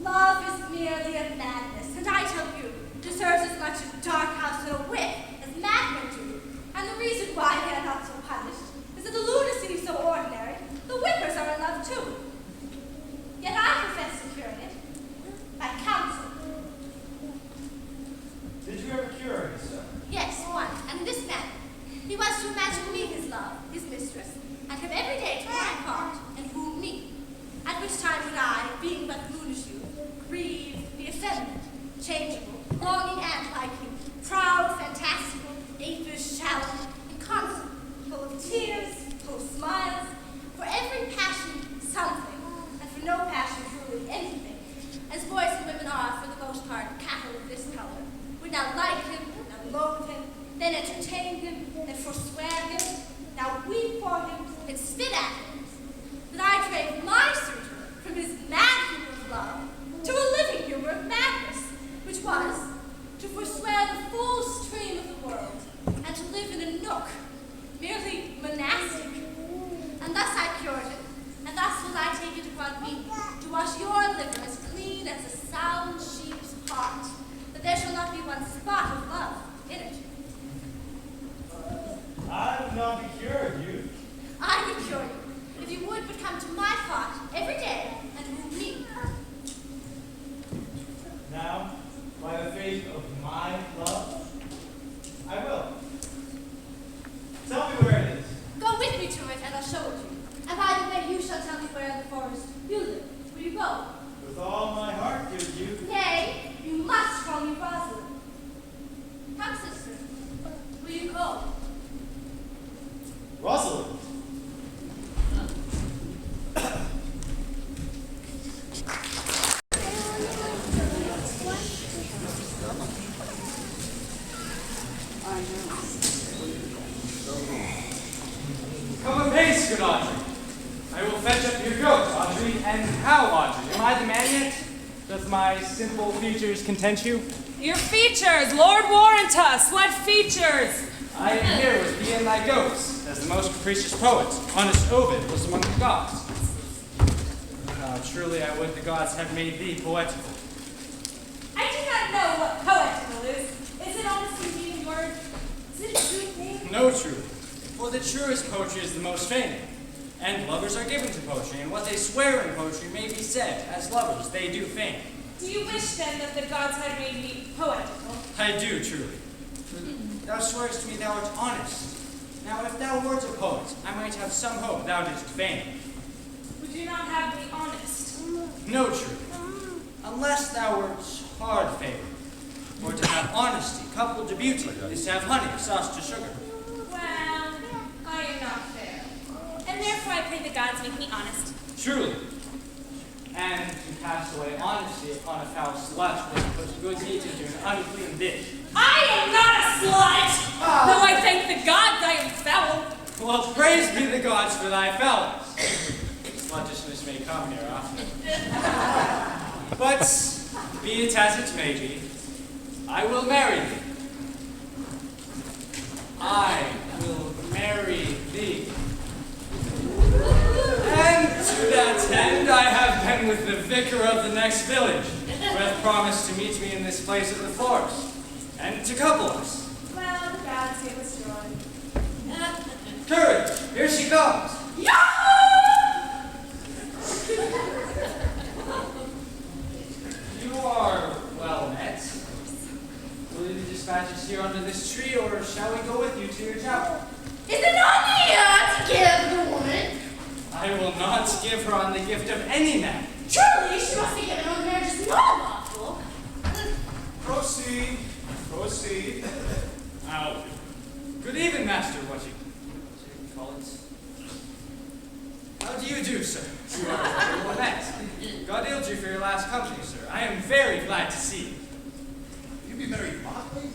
Love is merely a madness, and I tell you, deserves as much a dark house and a whip as madmen do. And the reason why they are not so punished is that the lunacy is so ordinary, the whippers are in love too. Yet I profess to cure it by counsel. Did you ever cure any, sir? Yes, once, and in this manner. He was to imagine me his love, his mistress, and come every day to my part and woo me. At which time would I, being but foolish youth, grieve, be effeminate, changeable, longing and liking, proud, fantastical, apish, shallow, inconstant, full of tears, full of smiles, for every passion something, and for no passion truly anything, as boys and women are for the most part cattle of this color, would now like him, now loathe him, then entertain him, then forswear him, now weep for him, and spit at him, that I drave my suitor from his mad humor of love to a living humor of madness, which was to forswear the full stream of the world, and to live in a nook, merely monastic. And thus I cured him, and thus will I take it upon me to wash your liver as clean as a sound sheep's heart, that there shall not be one spot of love in it. I would not be cured, youth. I would cure you, if you would but come to my cot every day and woo me. Now, by the faith of my love, I will. Tell me where it is. Go with me to it, and I'll show it you. And by the way, you shall tell me where in the forest you live. Will you go? With all my heart, good youth. Nay, you must call me Rosalind. Come, sister. Will you go? Rosalind. Come apace, good Audrey. I will fetch up your goat, Audrey. And how, Audrey? Am I the man yet? Does my simple features content you? Your features, Lord warrant us, what features? I am here with thee and thy goats, as the most capricious poet, honest Ovid, was among the gods. Truly I would the gods have made thee poetical. I do not know what poetical is. Is it honestly being word? Is it a true thing? No truth. For the truest poetry is the most feigned. And lovers are given to poetry, and what they swear in poetry may be said, as lovers they do feign. Do you wish then that the gods had made me poetical? I do, truly. For thou swearest to me thou art honest. Now if thou wert a poet, I might have some hope thou didst feign. Would you not have me honest? No, truly. Unless thou wert hard-favored. For to have honesty coupled to beauty is to have honey sauced to sugar. Well, I am not fair. And therefore I pray the gods make me honest. Truly. And to cast away honesty upon a foul slut would put good meat into an unclean dish. I am not a slut! Though I thank the gods I am foul. Well, praise be the gods for thy foulness. Sluttishness may come here often. But, be it as it may be, I will marry thee. I will marry thee. And to that end, I have been with the vicar of the next village, who hath promised to meet me in this place of the forest, and to couple us. Well, the gods gave us joy. Courage! Here she comes! You are well met. Will you dispatch us here under this tree, or shall we go with you to your chapel? Is it not the to give the woman? I will not give her on the gift of any man. Surely she must be given on marriage is not lawful. Proceed. Proceed. Now, good evening, Master. What you call it? How do you do, sir? You are well met. God healed you for your last company, sir. I am very glad to see you. You be married mockly?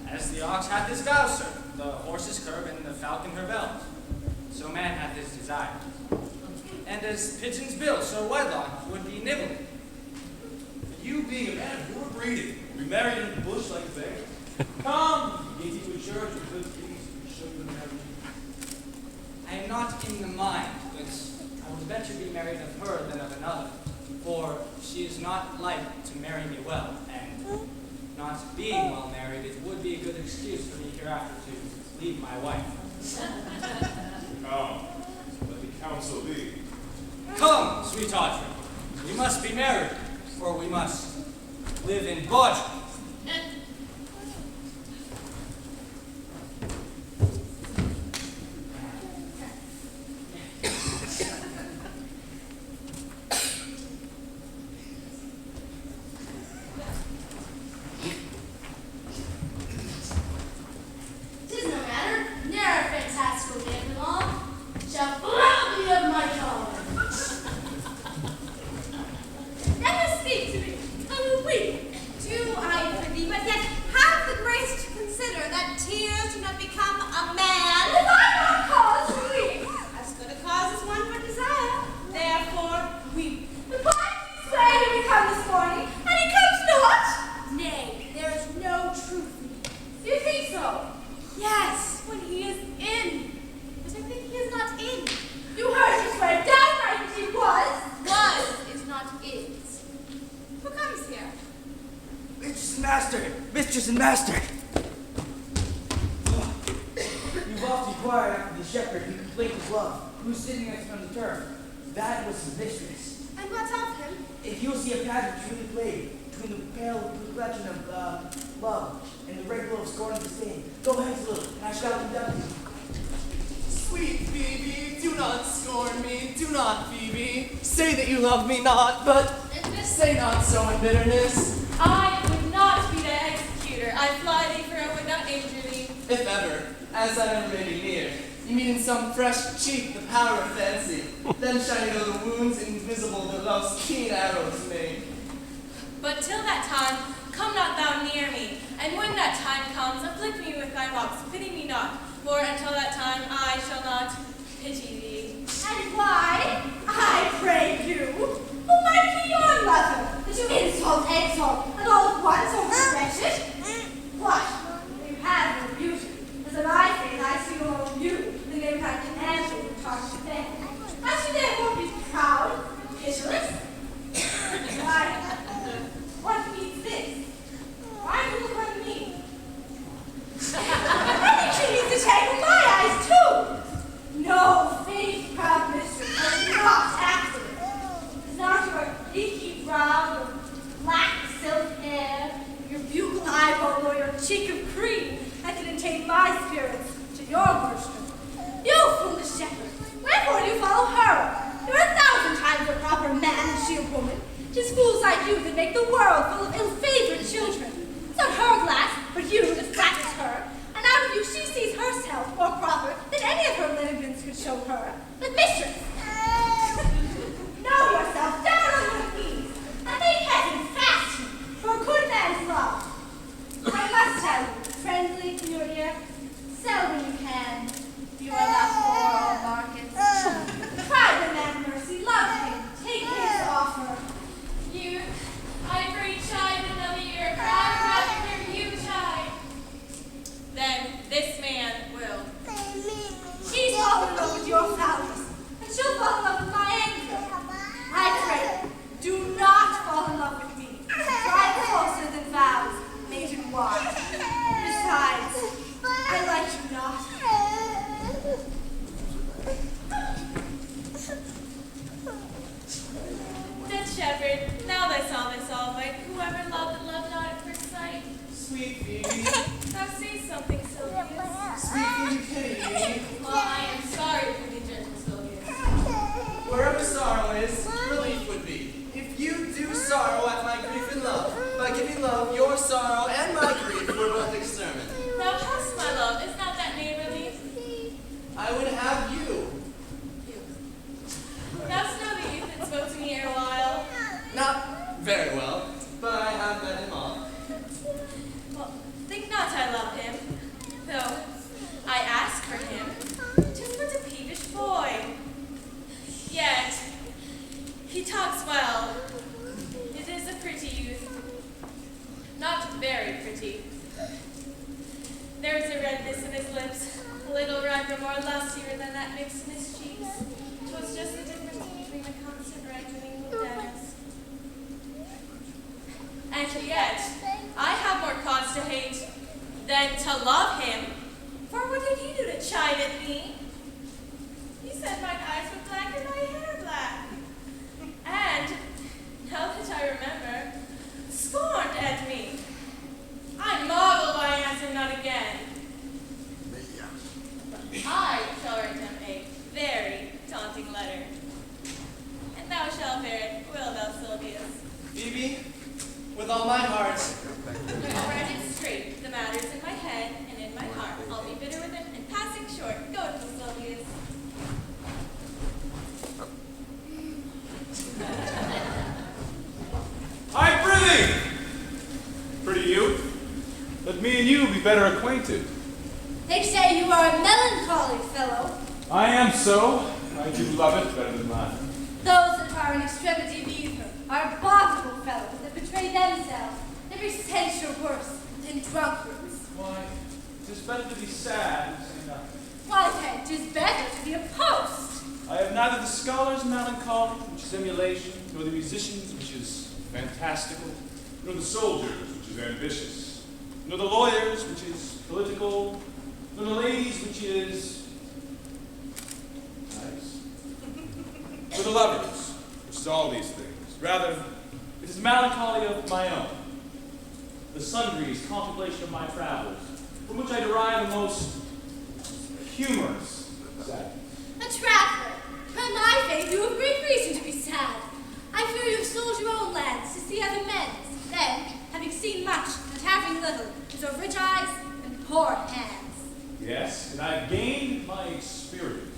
As the ox hath his vow, sir, the horse's curb and the falcon her belt, so man hath his desire. And as pigeon's bill, so wedlock would be nibbling. You being a man of your breeding, we married in the bush like a bear. Come, get you a church with good things, we show you married. I am not in the mind, but I would better be married of her than of another, for she is not like to marry me well, and not being well married, it would be a good excuse for me hereafter to leave my wife. Come, let the counsel be. Come, sweet Audrey, we must be married, or we must live in bondage. Tis no matter, ne'er a fantastical game at all. Shall rob me of my collar. Never speak to me. I will weep. Do I prithee, but yet have the grace to consider that tears do not become a man. Is I not cause to weep? As good a cause as one for desire. Therefore, weep. But why did he swear he would come this morning, and he comes not? Nay, there is no truth in it. Do you think so? Yes, when he is in. But I think he is not in. You heard him swear downright that he was. Was is not is. Who comes here? Mistress and master! Mistress and master! You've oft inquired after the shepherd who complained his love, who's sitting next on the turf. That was his mistress. And what's of him? If you'll see a pageant truly played between the pale complexion of love and the red glow of scorn and disdain, go hence a little, and I shall conduct you. Sweet Phoebe, do not scorn me, do not, Phoebe. Say that you love me not, but say not so in bitterness. I would not be thy executor. I fly thee, for I would not injure thee. If ever, as I ever may be near, you meet in some fresh cheek the power of fancy, then shall you know the wounds invisible that love's keen arrows made. But till that time, come not thou near me. And when that time comes, afflict me with thy locks, pity me not. For until that time, I shall not pity thee. And why, I pray you, who might be your mother, that you insult, exalt, and all at once over wretched? What? You have no beauty, as in I say that I see your own you, the name I can answer with heart to bed. I should therefore be proud, pitiless. Why? What means this? Why do you look on me? I think she needs to take my eyes too. No, faith, proud mistress, was not accident. It's not your leaky brow, your black silk hair, your bugle eyeball, or your cheek of cream that can attain my spirits to your worship. You foolish shepherd, wherefore do you follow her? You're 1,000 times a proper man and she a woman. 'Tis fools like you that make the world full of ill-favored children. It's not her glass, but you that flatters her. And out of you she sees herself more proper than any of her lineaments could show her. But mistress, know yourself down on your knees, and make heaven fast you for a good man's love. I must tell you, friendly to your ear, sell when you can. You are left for all markets. Try the man mercy, love him, take his offer. You, I pray, chide another year, for I would rather hear you chide. Then this man will. She's fallen in love with your flowers, and redness in his lips, a little riper, more lustier than that mix in his cheeks. 'Twas just the difference between the constant ripening with damask. And yet, I have more cause to hate than to love him. For what did he do to chide at me? He said my eyes were black and my hair black. And, now that I remember, scorned at me. I marvel why I answer not again. I shall write him a very taunting letter. And thou shalt bear it, will thou, Sylvius? Phoebe, with all my heart. I'll write it straight, the matters in my head and in my heart. I'll be bitter with it and passing short. Go with me, Sylvius. I prithee, pretty youth, let me and you be better acquainted. They say you are a melancholy fellow. I am so. I do love it better than mine. Those that are in extremity of evil are abominable fellows that betray themselves. Every censure worse than drunkards. Why, 'tis better to be sad than say nothing. Why then, 'tis better to be a post. I have neither the scholar's melancholy, which is emulation, nor the musician's, which is fantastical, Nor the soldier's, which is ambitious. nor the lawyer's, which is political, nor the lady's, which is nice. For the lovers, which is all these things. Rather, it is melancholy of my own, the sundries contemplation of my travels, from which I derive the most humorous sadness. A traveler. By my faith, you have great reason to be sad. I fear you have sold your own lands to see other men's. Then, having seen much and having little, is of rich eyes and poor hands. Yes, and I have gained my experience.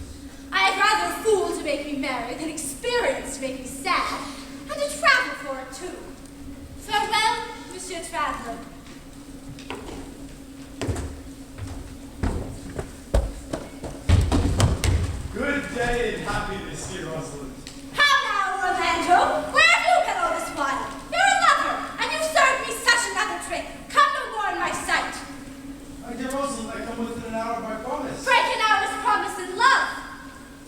I had rather a fool to make me merry than experience to make me sad, and to travel for it too. Farewell, Monsieur Traveler. Good day and happiness, dear Rosalind. How now, Orlando? Where have you been all this while? You're a lover, and you served me such another trick. Come no more in my sight. My dear Rosalind, I come within an hour of my promise. Break an hour's promise in love.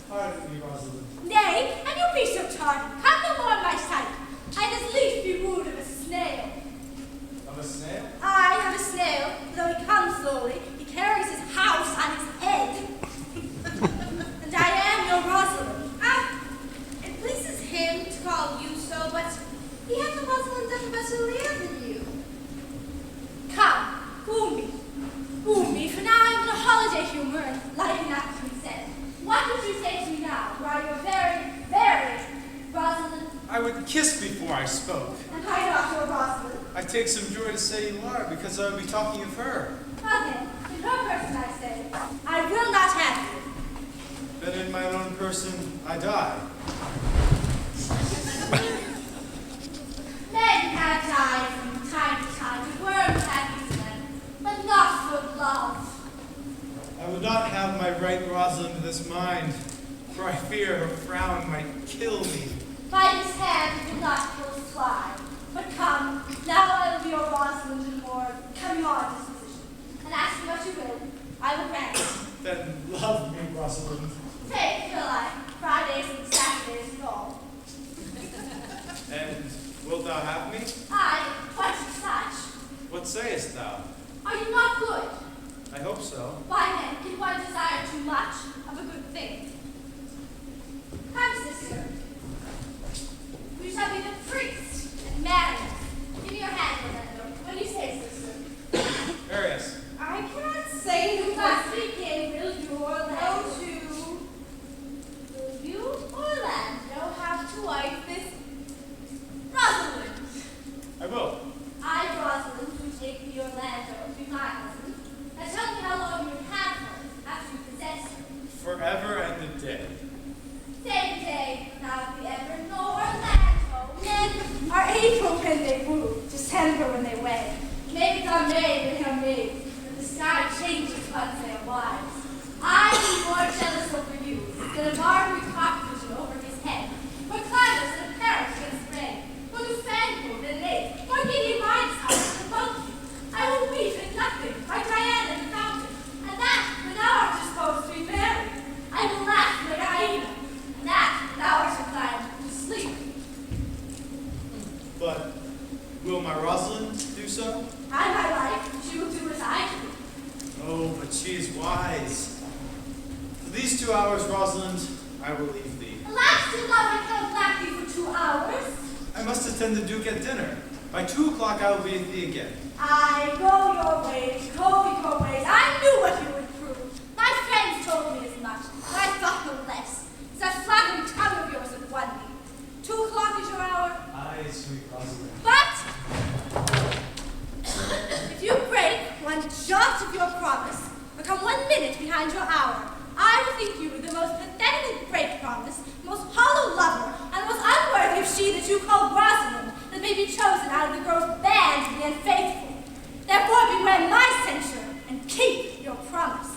Pardon me, Rosalind. Nay, and you be so tardy. Come no more in my sight. I'd as lief be wooed of a snail. Of a snail? I of a snail, though he comes slowly, he carries his house on his head. And I am your Rosalind. Ah, it pleases him to call you so, but he hath a Rosalind of a better leer than you. Come, woo me, for now I'm in a holiday humor and like enough to be said. What would you say to me now, while you're very, very Rosalind? I would kiss before I spoke. And I not your Rosalind? I take some joy to say you are, because I would be talking of her. Well then, in her person I say, I will not have you. Then in my own person I die. Men have died from time to time, and worms have eaten them, but not for love. I would not have my right Rosalind in this mind, for I fear her frown might kill me. By his hand he will not kill a fly. But come, now I will be your Rosalind and more coming on disposition. And ask me what you will, I will grant it. Then love me, Rosalind. Take your life, Fridays and Saturdays and all. And wilt thou have me? I, quite such. What sayest thou? Are you not good? I hope so. Why then, can one desire too much of a good thing? Come, sister. We shall be the priest and married. Give me your hand, Orlando. What do you say, sister? Arius. I cannot say who must begin. Will you, Orlando? Will you, Orlando, have to wife this Rosalind? I will. I, Rosalind, will take the Orlando to be my husband. Now tell me how long you would have her after you possess her. Forever and a day. Day to day, not the ever nor Orlando. Men are April when they woo, December when they wed. Maybe it's on May when they are made, but the sky changes once they are wise. I am more jealous over you than a Barbary cockpigeon over his head, or climbers in a parrot against rain, or the spangled and lake, or giddy mine's house and monkey. I will weep at nothing, like Diana in the fountain, and wise. For these 2 hours, Rosalind, I will leave thee. Alas, dear love, I cannot lack thee for 2 hours. I must attend the Duke at dinner. By 2 o'clock I will be with thee again. I go your ways, go your ways. I knew what you would prove. My friends told me as much, but I thought no less. It's that flattering tongue of yours that won me. 2 o'clock is your hour. Aye, sweet Rosalind. But if you break one jot of your promise, or come 1 minute behind your hour, I will think you the most pathetically break promise, the most hollow lover, and the most unworthy of she that you call Rosalind, that may be chosen out of the gross band of the unfaithful. Therefore beware my censure, and keep your promise.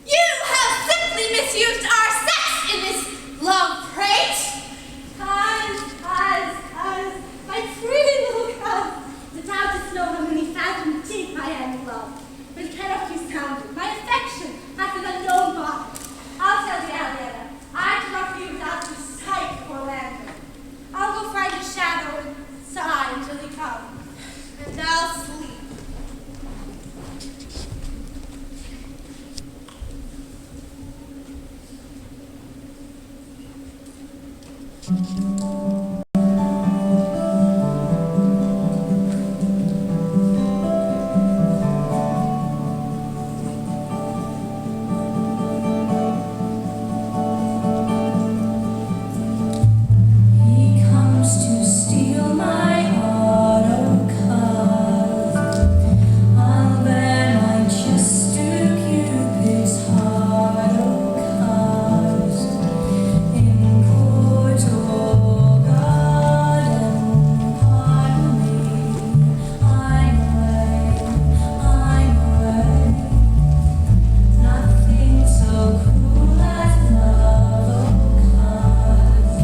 You have simply misused our sex in this love prate. My pretty little cub, that thou didst know how many fathoms deep I am in love, but it cannot be sounded. My affection hath an unknown body. I'll tell thee, Alietta, I cannot be without the sight of Orlando. I'll go find a shadow and sigh until he comes, and thou sleep. He comes to steal my heart, oh cause I'll bear my chest to Cupid's heart, oh cause in court or garden, pardon me, I'm away, nothing so cruel as love, oh cause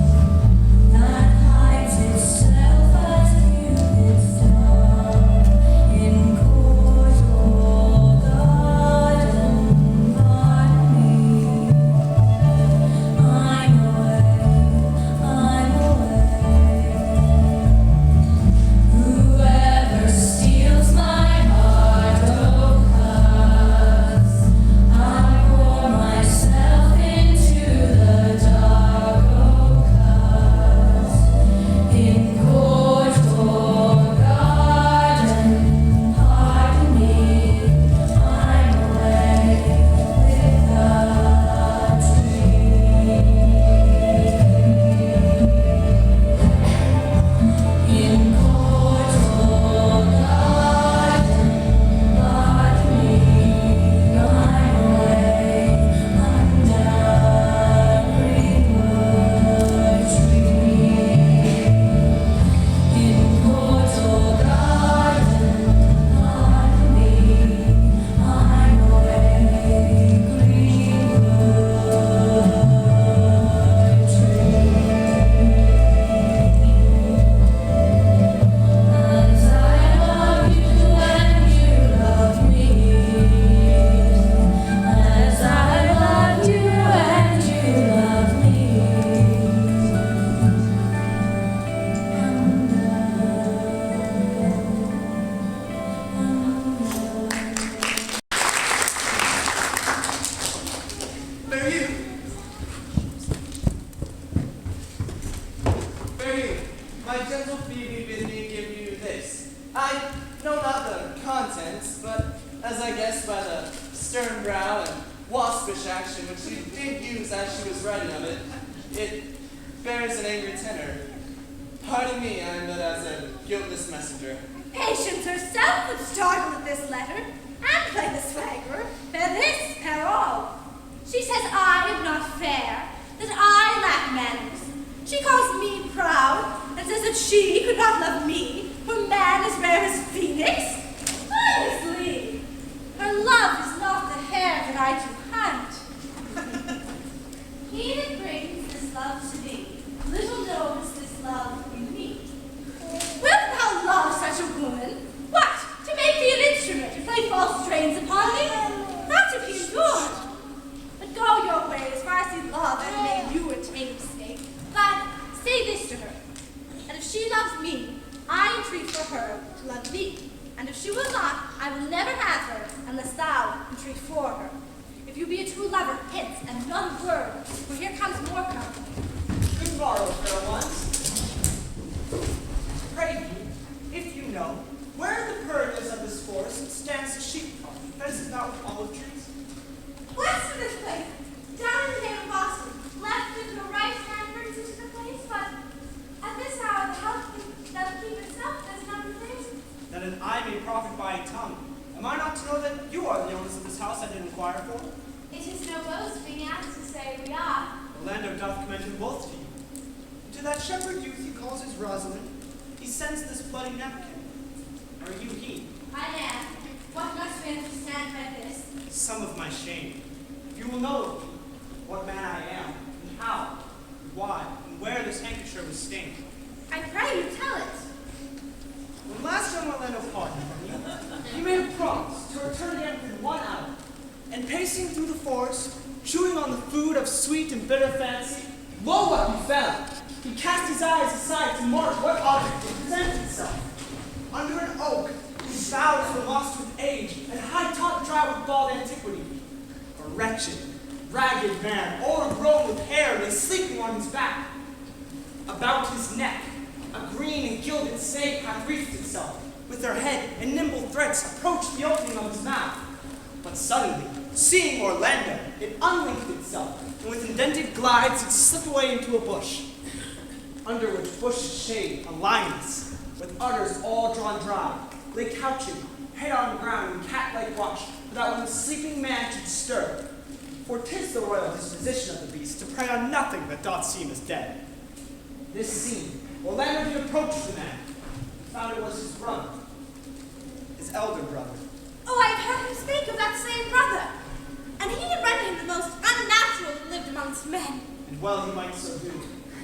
that hides itself as Cupid's dove in court or garden, pardon me, I'm away. Whoever steals my heart, oh cause I pour myself into the dark, oh cause in court or garden, pardon me, I'm away with the tree. In court or garden, pardon me, I'm away under greenwood tree. In court or garden, pardon me, I'm away greenwood As I love you and you love me, as I love you and you love me, Fair you. Fair you. My gentle Phoebe bid me give you this. I know not the contents, but as I guess by the stern brow and waspish action which she did use as she was writing of it, it bears an angry tenor. Pardon me, I am but as a guiltless messenger. Patience herself would startle at this letter, and play the swaggerer, bear this, bear all. She says I am not fair, that I lack manners. She calls me proud, and says that she could not love me, who man as rare as Phoenix. Honestly, her love is not the hair that I do hunt. He that brings this love to thee, little knows this love in me. Wilt thou love such a woman? What, to make thee an instrument, to play false strains upon thee? Not to be endured. But go your way, as far as thee love, and may you attain mistake. But she loves me, I entreat for her to love thee. And if she will not, I will never have her unless thou entreat for her. If you be a true lover, hence, and not a word, for here comes more company. Good morrow, fair ones. Pray you, if you know, where in the purlieus of this forest stands a sheep farm, fenced about with olive trees? West of this place, down in the name of Boston, left into the right hand brings into the place, but at this hour the housekeeper itself does not relate. That an eye may profit by a tongue. Am I not to know that you are the owners of this house I did inquire for? It is no boast being asked to say we are. Orlando doth commend him both to you. And to that shepherd youth he calls his Rosalind, he sends this bloody napkin. Are you he? I am. What must we understand by this? Some of my shame. If you will know of me, what man I am, and how, and why, and where this handkerchief was stained. I pray you tell it. When last young Orlando parted from you, he made a promise to return again within 1 hour. And pacing through the forest, chewing on the food of sweet and bitter fancy, lo what he found! He cast his eyes aside to mark what object would present itself. Under an oak, whose boughs were mossed with age, and high-top dry with bald antiquity, a wretched, ragged man, overgrown with hair, lay sleeping on his back. About his neck, a green and gilded snake hath wreathed itself, with her head and nimble threads approached the opening of his mouth. But suddenly, seeing Orlando, it unlinked itself, and with indented glides it slipped away into a bush, under which bush's shade a lioness, with udders all drawn dry, lay couching, head on ground in cat-like watch, without when the sleeping man should stir. For 'tis the royal disposition of the beast to prey on nothing that doth seem as dead. This seen, Orlando did approach the man, found it was his brother, his elder brother. Oh, I have heard him speak of that same brother. And he had rendered him the most unnatural that lived amongst men. And well he might so do,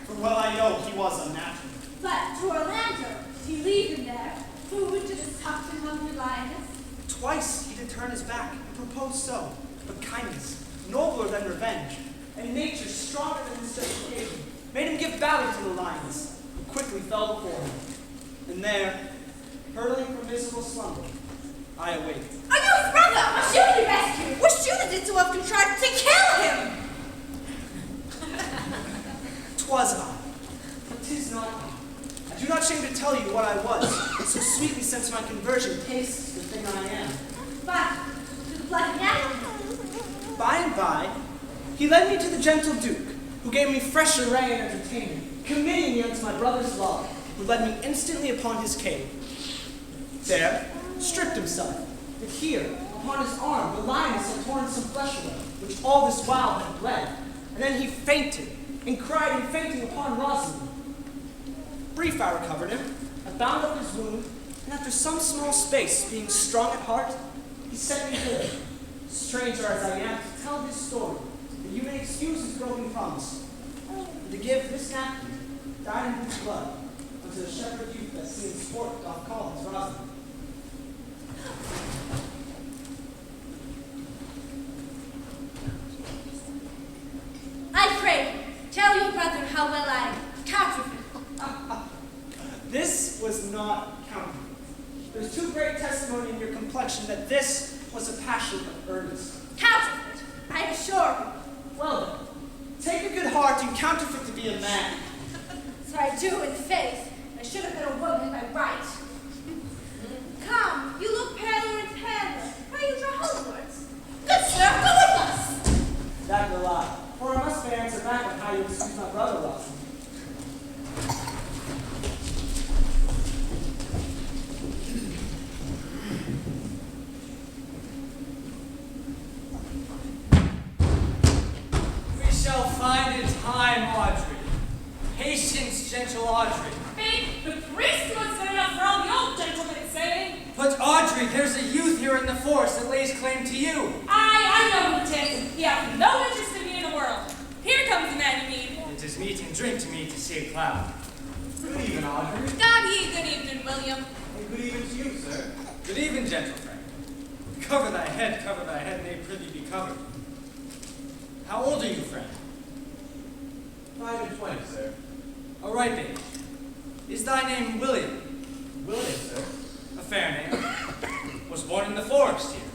for well I know he was unnatural. But to Orlando, he leave him there, food to this tucked and hungry lioness. Twice he did turn his back and propose so, but kindness, nobler than revenge, and nature stronger than his justification, made him give battle to the lioness, who quickly fell before him. And there, hurtling from miserable slumber, I awake. Are you his brother? Must you be rescued? Wished you that did so have contrived to kill him! 'Twas I, but 'tis not I. I do not shame to tell you what I was, so sweetly since my conversion tastes the thing I am. But to the bloody animal. By and by, he led me to the gentle Duke, who gave me fresh array and entertainment, committing me unto my brother's love, who led me instantly upon his cave. There, stripped himself, but here, upon his arm, the lioness had torn some flesh away, which all this while had bled, and then he fainted, and cried in fainting upon Rosalind. Brief I recovered him, I bound up his wound, and after some small space, being strong at heart, he set me hither, stranger as I am, to tell this story, that you may excuse his broken promise, and to give this napkin, dyed in his blood, unto the shepherd youth that seeing sport doth call his Rosalind. I pray, tell your brother how well I counterfeit. This was not counterfeit. There's too great testimony in your complexion that this was a passion of earnest. Counterfeit, I assure you. Well then, take a good heart and counterfeit to be a man. So I do in faith. I should have been a woman by right. Come, you look paler and paler. Pray you draw homewards. Good sir, go with us. That will I, for I must answer back on how you excuse my brother Rosalind. Shall find in time, Audrey. Patience, gentle Audrey. Faith, the priest was good enough for all the old gentlemen saying. But Audrey, there's a youth here in the forest that lays claim to you. I know who it is. He has no interest in me in the world. Here comes the man you need. It is meat and drink to me to see a cloud. Good evening, Audrey. God ye, good evening, William. And good evening to you, sir. Good even, gentle friend. Cover thy head, nay, prithee be covered. How old are you, friend? 5 and 20, sir. A ripe age. Is thy name William? William, sir. A fair name. Was born in the forest here.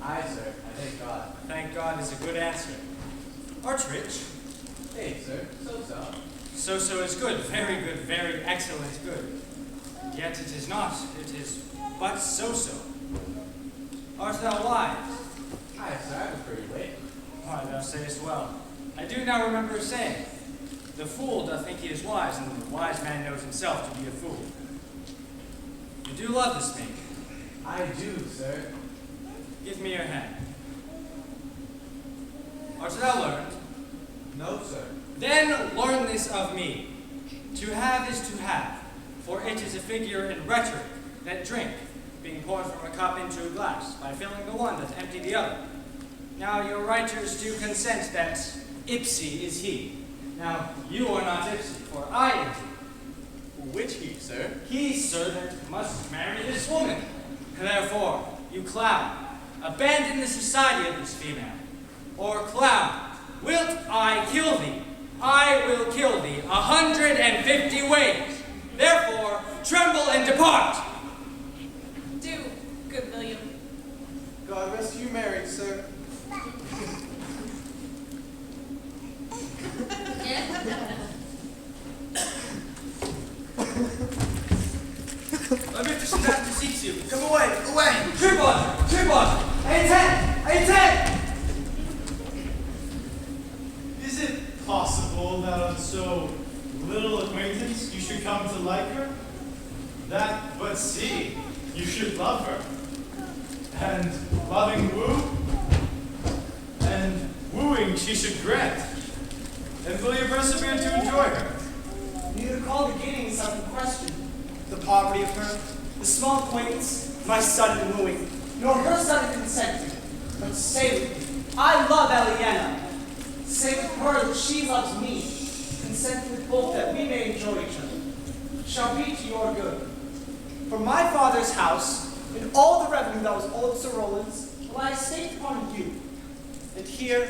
Aye, sir. I thank God. Thank God is a good answer. Art rich. Hey, sir. So-so. So is good. Very good. Very excellent good. Yet it is not. It is but so-so. Art thou wise? Aye, sir. I was pretty late. Why, thou sayest well. I do now remember a saying. The fool doth think he is wise, and the wise man knows himself to be a fool. You do love this snake. I do, sir. Give me your hand. Art thou learned? No, sir. Then learn this of me. To have is to have, for it is a figure in rhetoric that drink, being poured from a cup into a glass, by filling the one doth empty the other. Now your writers do consent that ipsi is he. Now you are not ipsi, for I am he. Which he, sir? He, sir, that must marry this woman. Therefore, you clown, abandon the society of this female. Or clown, wilt I kill thee? I will kill thee 150 ways. Therefore, tremble and depart. Do, good William. God rest you married, sir. My mistress is out to seek you. Come away! Away! Tripod! Tripod! I intend! Is it possible that on so little acquaintance you should come to like her? That, but see, you should love her. And loving woo, and wooing she should grant. And will you persevere to enjoy her? Neither call the beginnings out of question. The poverty of her, the small acquaintance, my sudden wooing, nor her sudden consenting. But say with me, I love Eliana. Say with her that she loves me. Consent with both that we may enjoy each other. Shall be to your good. For my father's house, and all the revenue that was old Sir Roland's, will I estate upon you. And here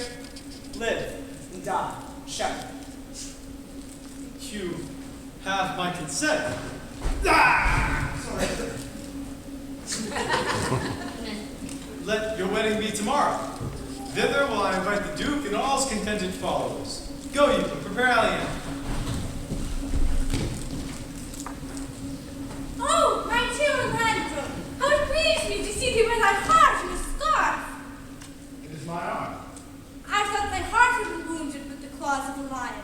live and die, shepherd. You have my consent. Sorry. Let your wedding be tomorrow. Thither will I invite the Duke and all his contingent followers. Go you, and prepare Allian. Oh, my dear Orlando, how it grieves me to see thee wear thy heart in a scarf. It is my arm. I thought thy heart had been wounded with the claws of a lion.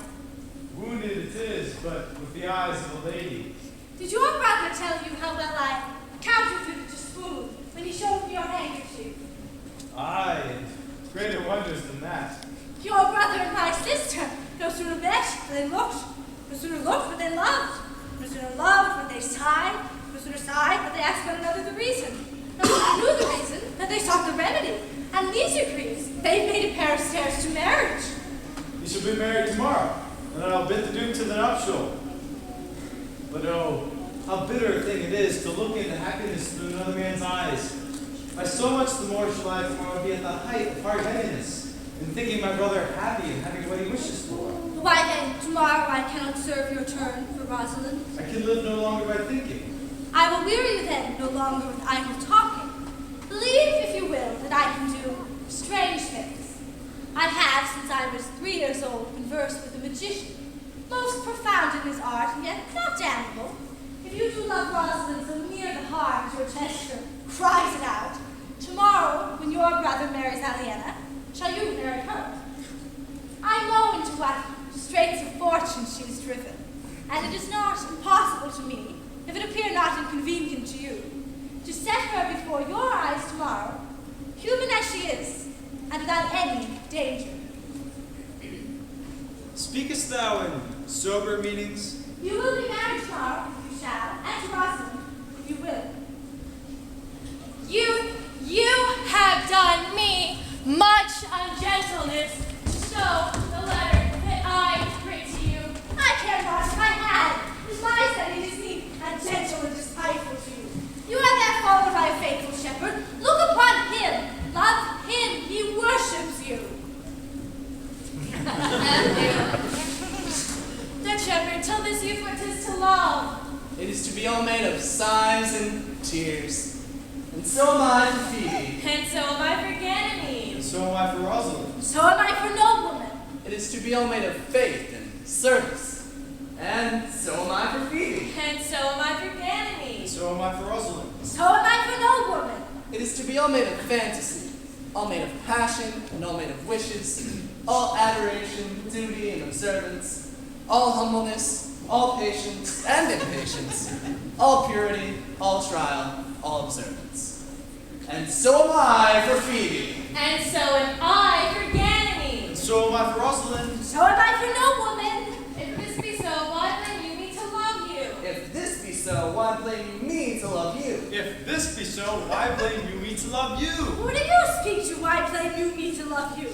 Wounded it is, but with the eyes of a lady. Did your brother tell you how well I counterfeited to spoon when he showed me your handkerchief? Aye, and greater wonders than that. Your brother and my sister no sooner met than they looked, no sooner looked but they loved, no sooner loved but they sighed, no sooner sighed but they asked one another the reason, no sooner knew the reason but they sought the remedy, and these degrees they made a pair of stairs to marriage. You shall be married tomorrow, and I'll bid the Duke to the nuptial. But oh, how bitter a thing it is to look into happiness through another man's eyes. By so much the more shall I tomorrow be at the height of hard heaviness, in thinking my brother happy and having what he wishes for. Why then, tomorrow I cannot serve your turn for Rosalind. I can live no longer by thinking. I will weary you then no longer with idle talking. Believe, if you will, that I can do strange things. I have, since I was 3 years old, conversed with a magician, most profound in his art, and yet not damnable. If you do love Rosalind so near the heart, your gesture cries it out. Tomorrow, when your brother marries Aliena, shall you marry her? I know into what straits of fortune she is driven, and it is not impossible to me, if it appear not inconvenient to you, to set her before your eyes tomorrow, human as she is, and without any danger. Speakest thou in sober meanings? You will be married tomorrow, if you shall, and to Rosalind, if you will. You have done me much ungentleness to show the letter that I bring to you. I care not if I had. It is my setting to seem ungentle and despiteful to you. You are there followed by a faithful shepherd. Look upon him. Love him. He worships you. Then, shepherd, tell this youth what 'tis to love. It is to be all made of sighs and tears. And so am I for Phoebe. And so am I for Ganymede. And so am I for Rosalind. So am I for noblemen. It is to be all made of faith and service. And so am I for Phoebe. And so am I for Ganymede. And so am I for Rosalind. So am I for noblemen. It is to be all made of fantasy, all made of passion, and all made of wishes, all adoration, duty, and observance, all humbleness, all patience and impatience, all purity, all trial, all observance. And so am I for Phoebe. And so am I for Ganymede. And so am I for Rosalind. So am I for noblemen. If this be so, why blame you me to love you? If this be so, why blame you me to love you? If this be so, why blame you me to love you? Who do you speak to? Why blame you me to love you?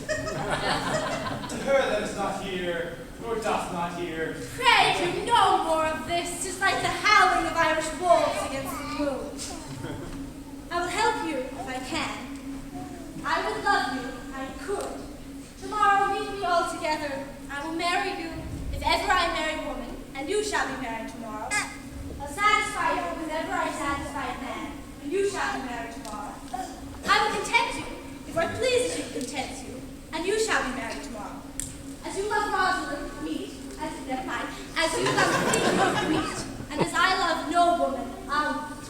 To her that is not here, nor doth not hear. Pray do no more of this. 'Tis like the howling of Irish wolves against the moon. I will help you if I can. I would love you if I could. Tomorrow meet we all together. I will marry you if ever I marry woman, and you shall be married tomorrow. I'll satisfy you whenever I satisfy man, and you shall be married tomorrow. I will content you if what pleases you contents you, and you shall be married tomorrow. As you love Rosalind, meet, never mind, as you love me, meet, and as I love no woman, I'll meet.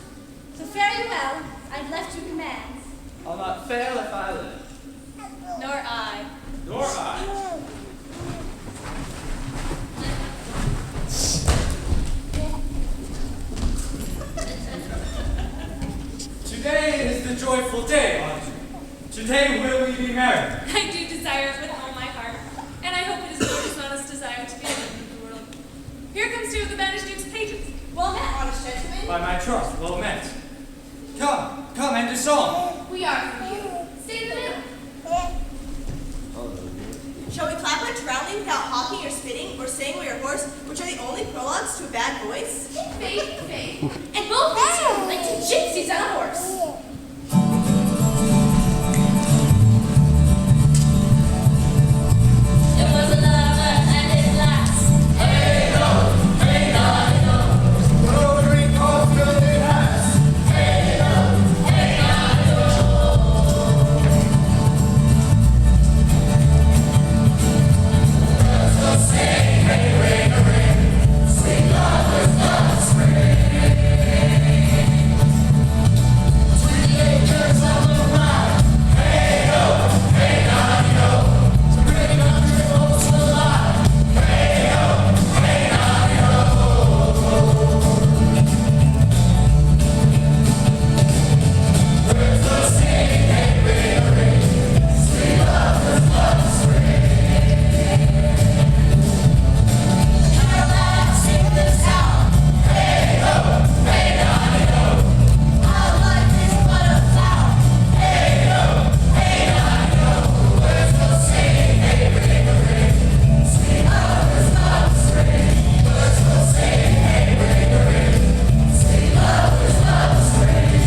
So fare you well, I've left you commands. I'll not fail if I live. Nor I. Nor I. Today is the joyful day, Audrey. Today will we be married. I do desire it with all my heart, and I hope it is Lord's honest desire to be in the world. Here comes two of the banished Duke's pages. Well met, honest gentlemen. By my troth, well met. Come, come, end a song. We are for you. Stay in the middle. Shall we clap like roundly without hawking or spitting, or saying we are hoarse, which are the only prologues to a bad voice? Faith. And both of you, like two gypsies on a horse. It was a lover and it lasts. Hey ho, hey ho, no green cough really has. Hey ho, hey so sing, hey ring a ring, sweet lovers love spring. 20 acres of the ride. Hey ho, hey ho, to bring up your folks alive. Hey ho, hey birds will sing, hey ring a ring, sweet lovers love spring. Carolina, sing this out. Hey ho, hey ho, our life is but a flower. Hey ho, hey ho, birds will sing, hey ring a ring, sweet lovers love spring. Birds will sing, hey ring a ring, sweet lovers love spring.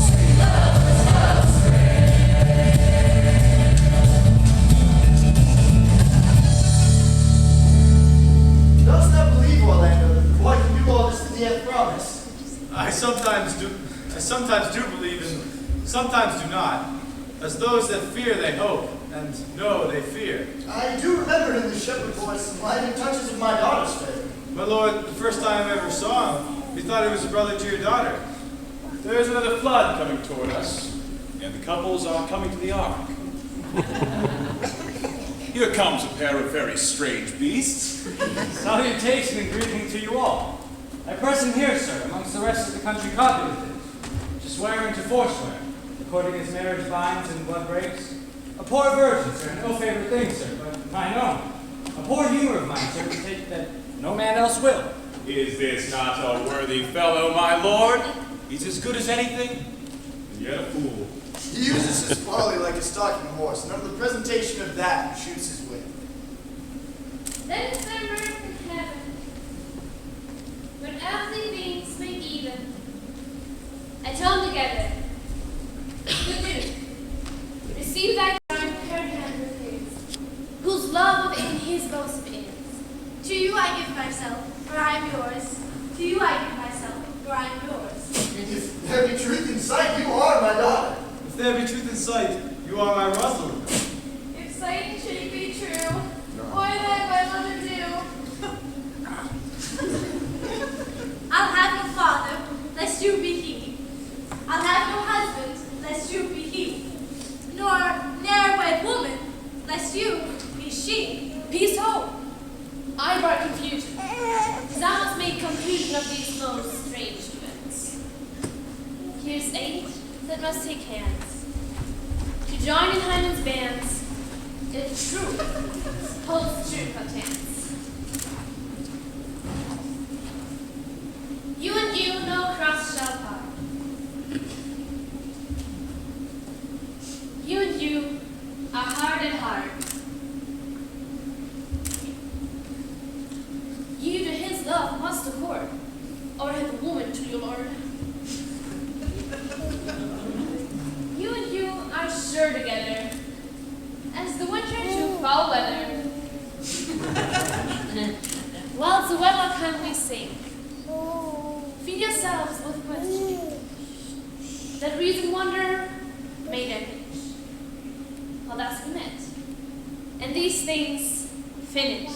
Sweet lovers love spring. Does not believe, Orlando, that the boy can do all this that he hath promised. I sometimes do believe and sometimes do not. As those that fear they hope, and know they fear. I do remember in the shepherd boy some lively touches of my daughter's faith. My lord, the first time I ever saw him, we thought he was a brother to your daughter. There is another flood coming toward us, and the couples are coming to the ark. Here comes a pair of very strange beasts. Salutation and greeting to you all. I present here, sir, amongst the rest of the country copulative, to swear and to forswear, according as marriage binds and blood breaks. A poor virgin, sir, no favorite thing, sir, but mine own. A poor humor of mine, sir, to take that no man else will. Is this not a worthy fellow, my lord? He's as good as anything, and yet a fool. He uses his folly like a stalking horse, and under the presentation of that, he shoots his wit. Then is there mirth in heaven, when earthly beings make even at home together. Good news. Receive thy her hand with his, whose love within his bosom is. To you I give myself, for I am yours. To you I there be truth in sight, you are my Rosalind. If sight should be true, why let my mother do? I'll have no father, lest you be he. I'll have no husband, lest you be he. Nor ne'er wed woman, lest you be she. Peace hope. I brought confusion. Thou must make confusion of these most strange events. Here's 8 that must take hands to join in Hymen's bands, if truth holds true contents. You and you no cross shall part. You and you are hard at heart. You to his love must accord, or his woman to your lord. You and you are sure together, as the winter to foul weather. While to wedlock come we sing, feed yourselves with questions, that reason wonder made image. Well, that's we met, and these things finish.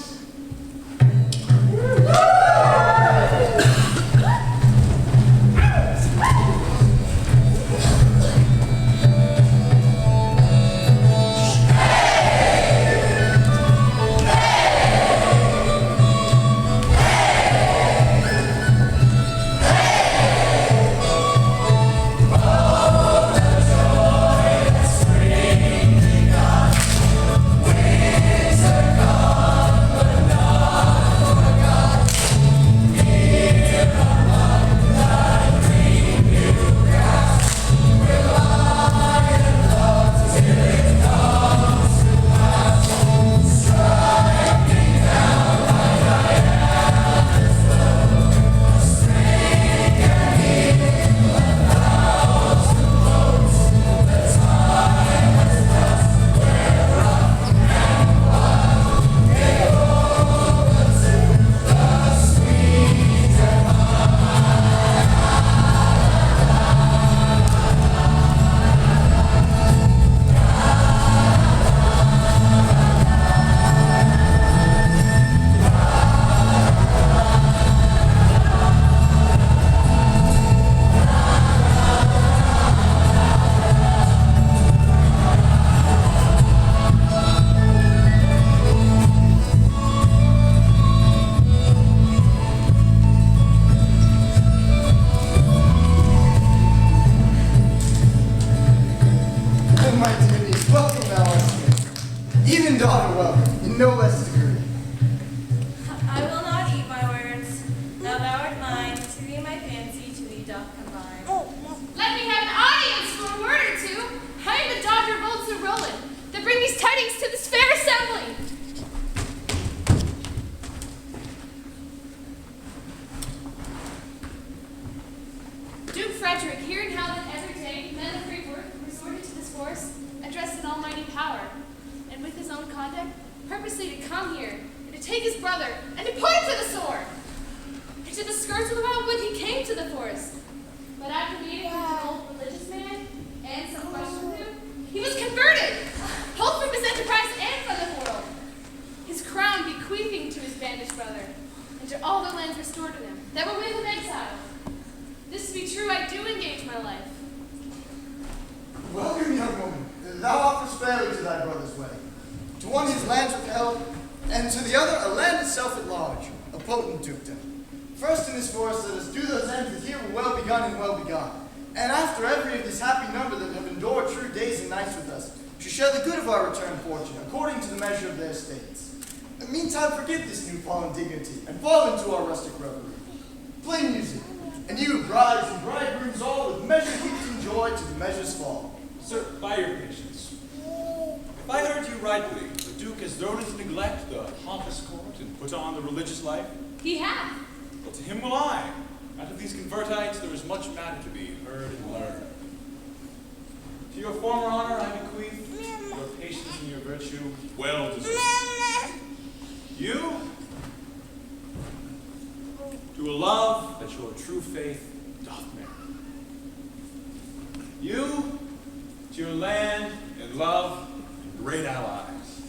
to your land and love and great allies.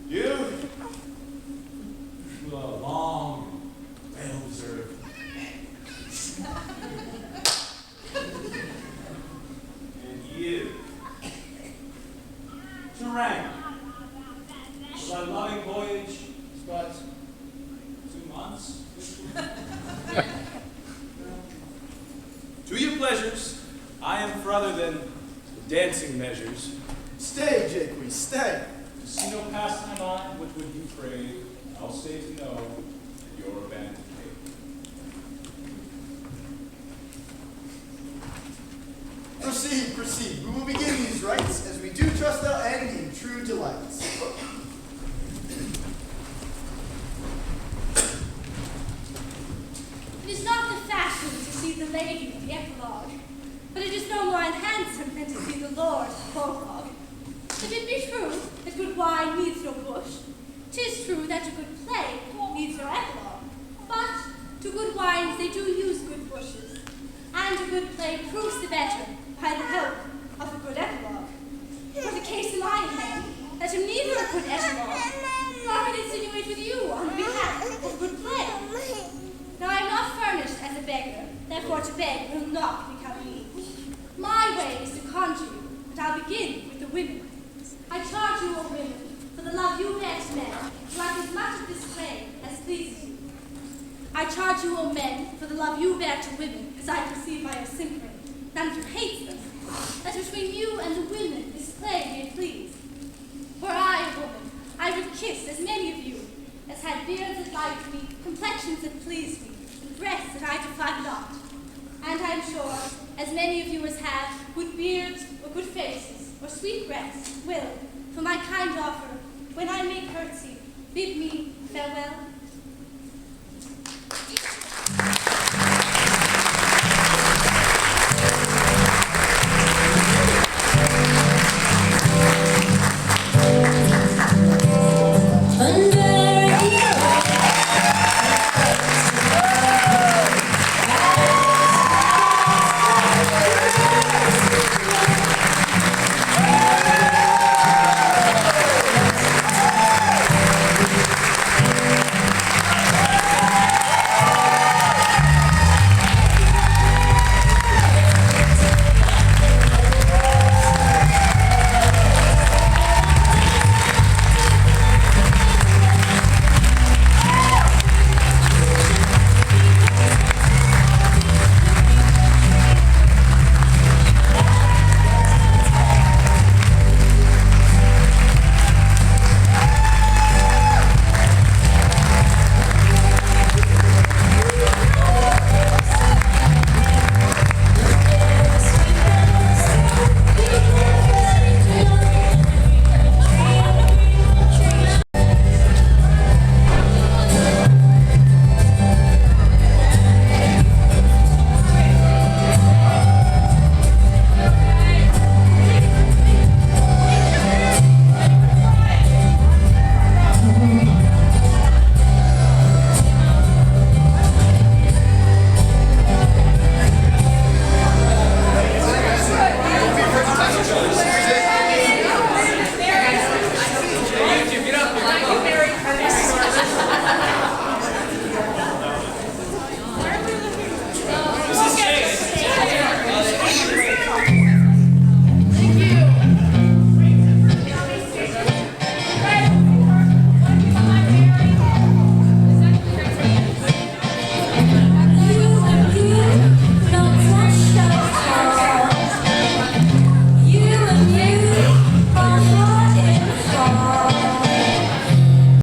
You will have a long, well-deserved and you to rank. For thy loving voyage is but 2 months. To your pleasures, I am for other than dancing measures. Stay, Jake, stay. To see no pastime on which would you crave, I'll stay to know that you're abandoned. Proceed, proceed. We will begin these rites as we do trust our end in true delights. It is not the fashion to see the lady of the epilogue, but it is no more handsome than to see the lord of the prologue. If it be true that good wine needs no bush, 'tis true that a good play needs no epilogue. But to good wines they do use good bushes, and a good play proves the better by the help of a good epilogue. For the case in my hand, that am neither a good epilogue, nor can insinuate with you on behalf of a good play. Now I am not furnished as a beggar, therefore to beg will not become me. My way is to conjure you, but I'll begin with the women. I charge you, O women, for the love you bear to men, to act as much of this play as pleases you. I charge you, O men, for the love you bear to women, as I perceive by your simpering, none to hate them, that between you and the women this play may please. Were I a woman, I would kiss as many of you as had beards that liked me, complexions that pleased me, and breasts that I defiled not. And I am sure, as many of you as have good beards or good faces or sweet breasts will, for my kind offer, when I make curtsy, bid me farewell.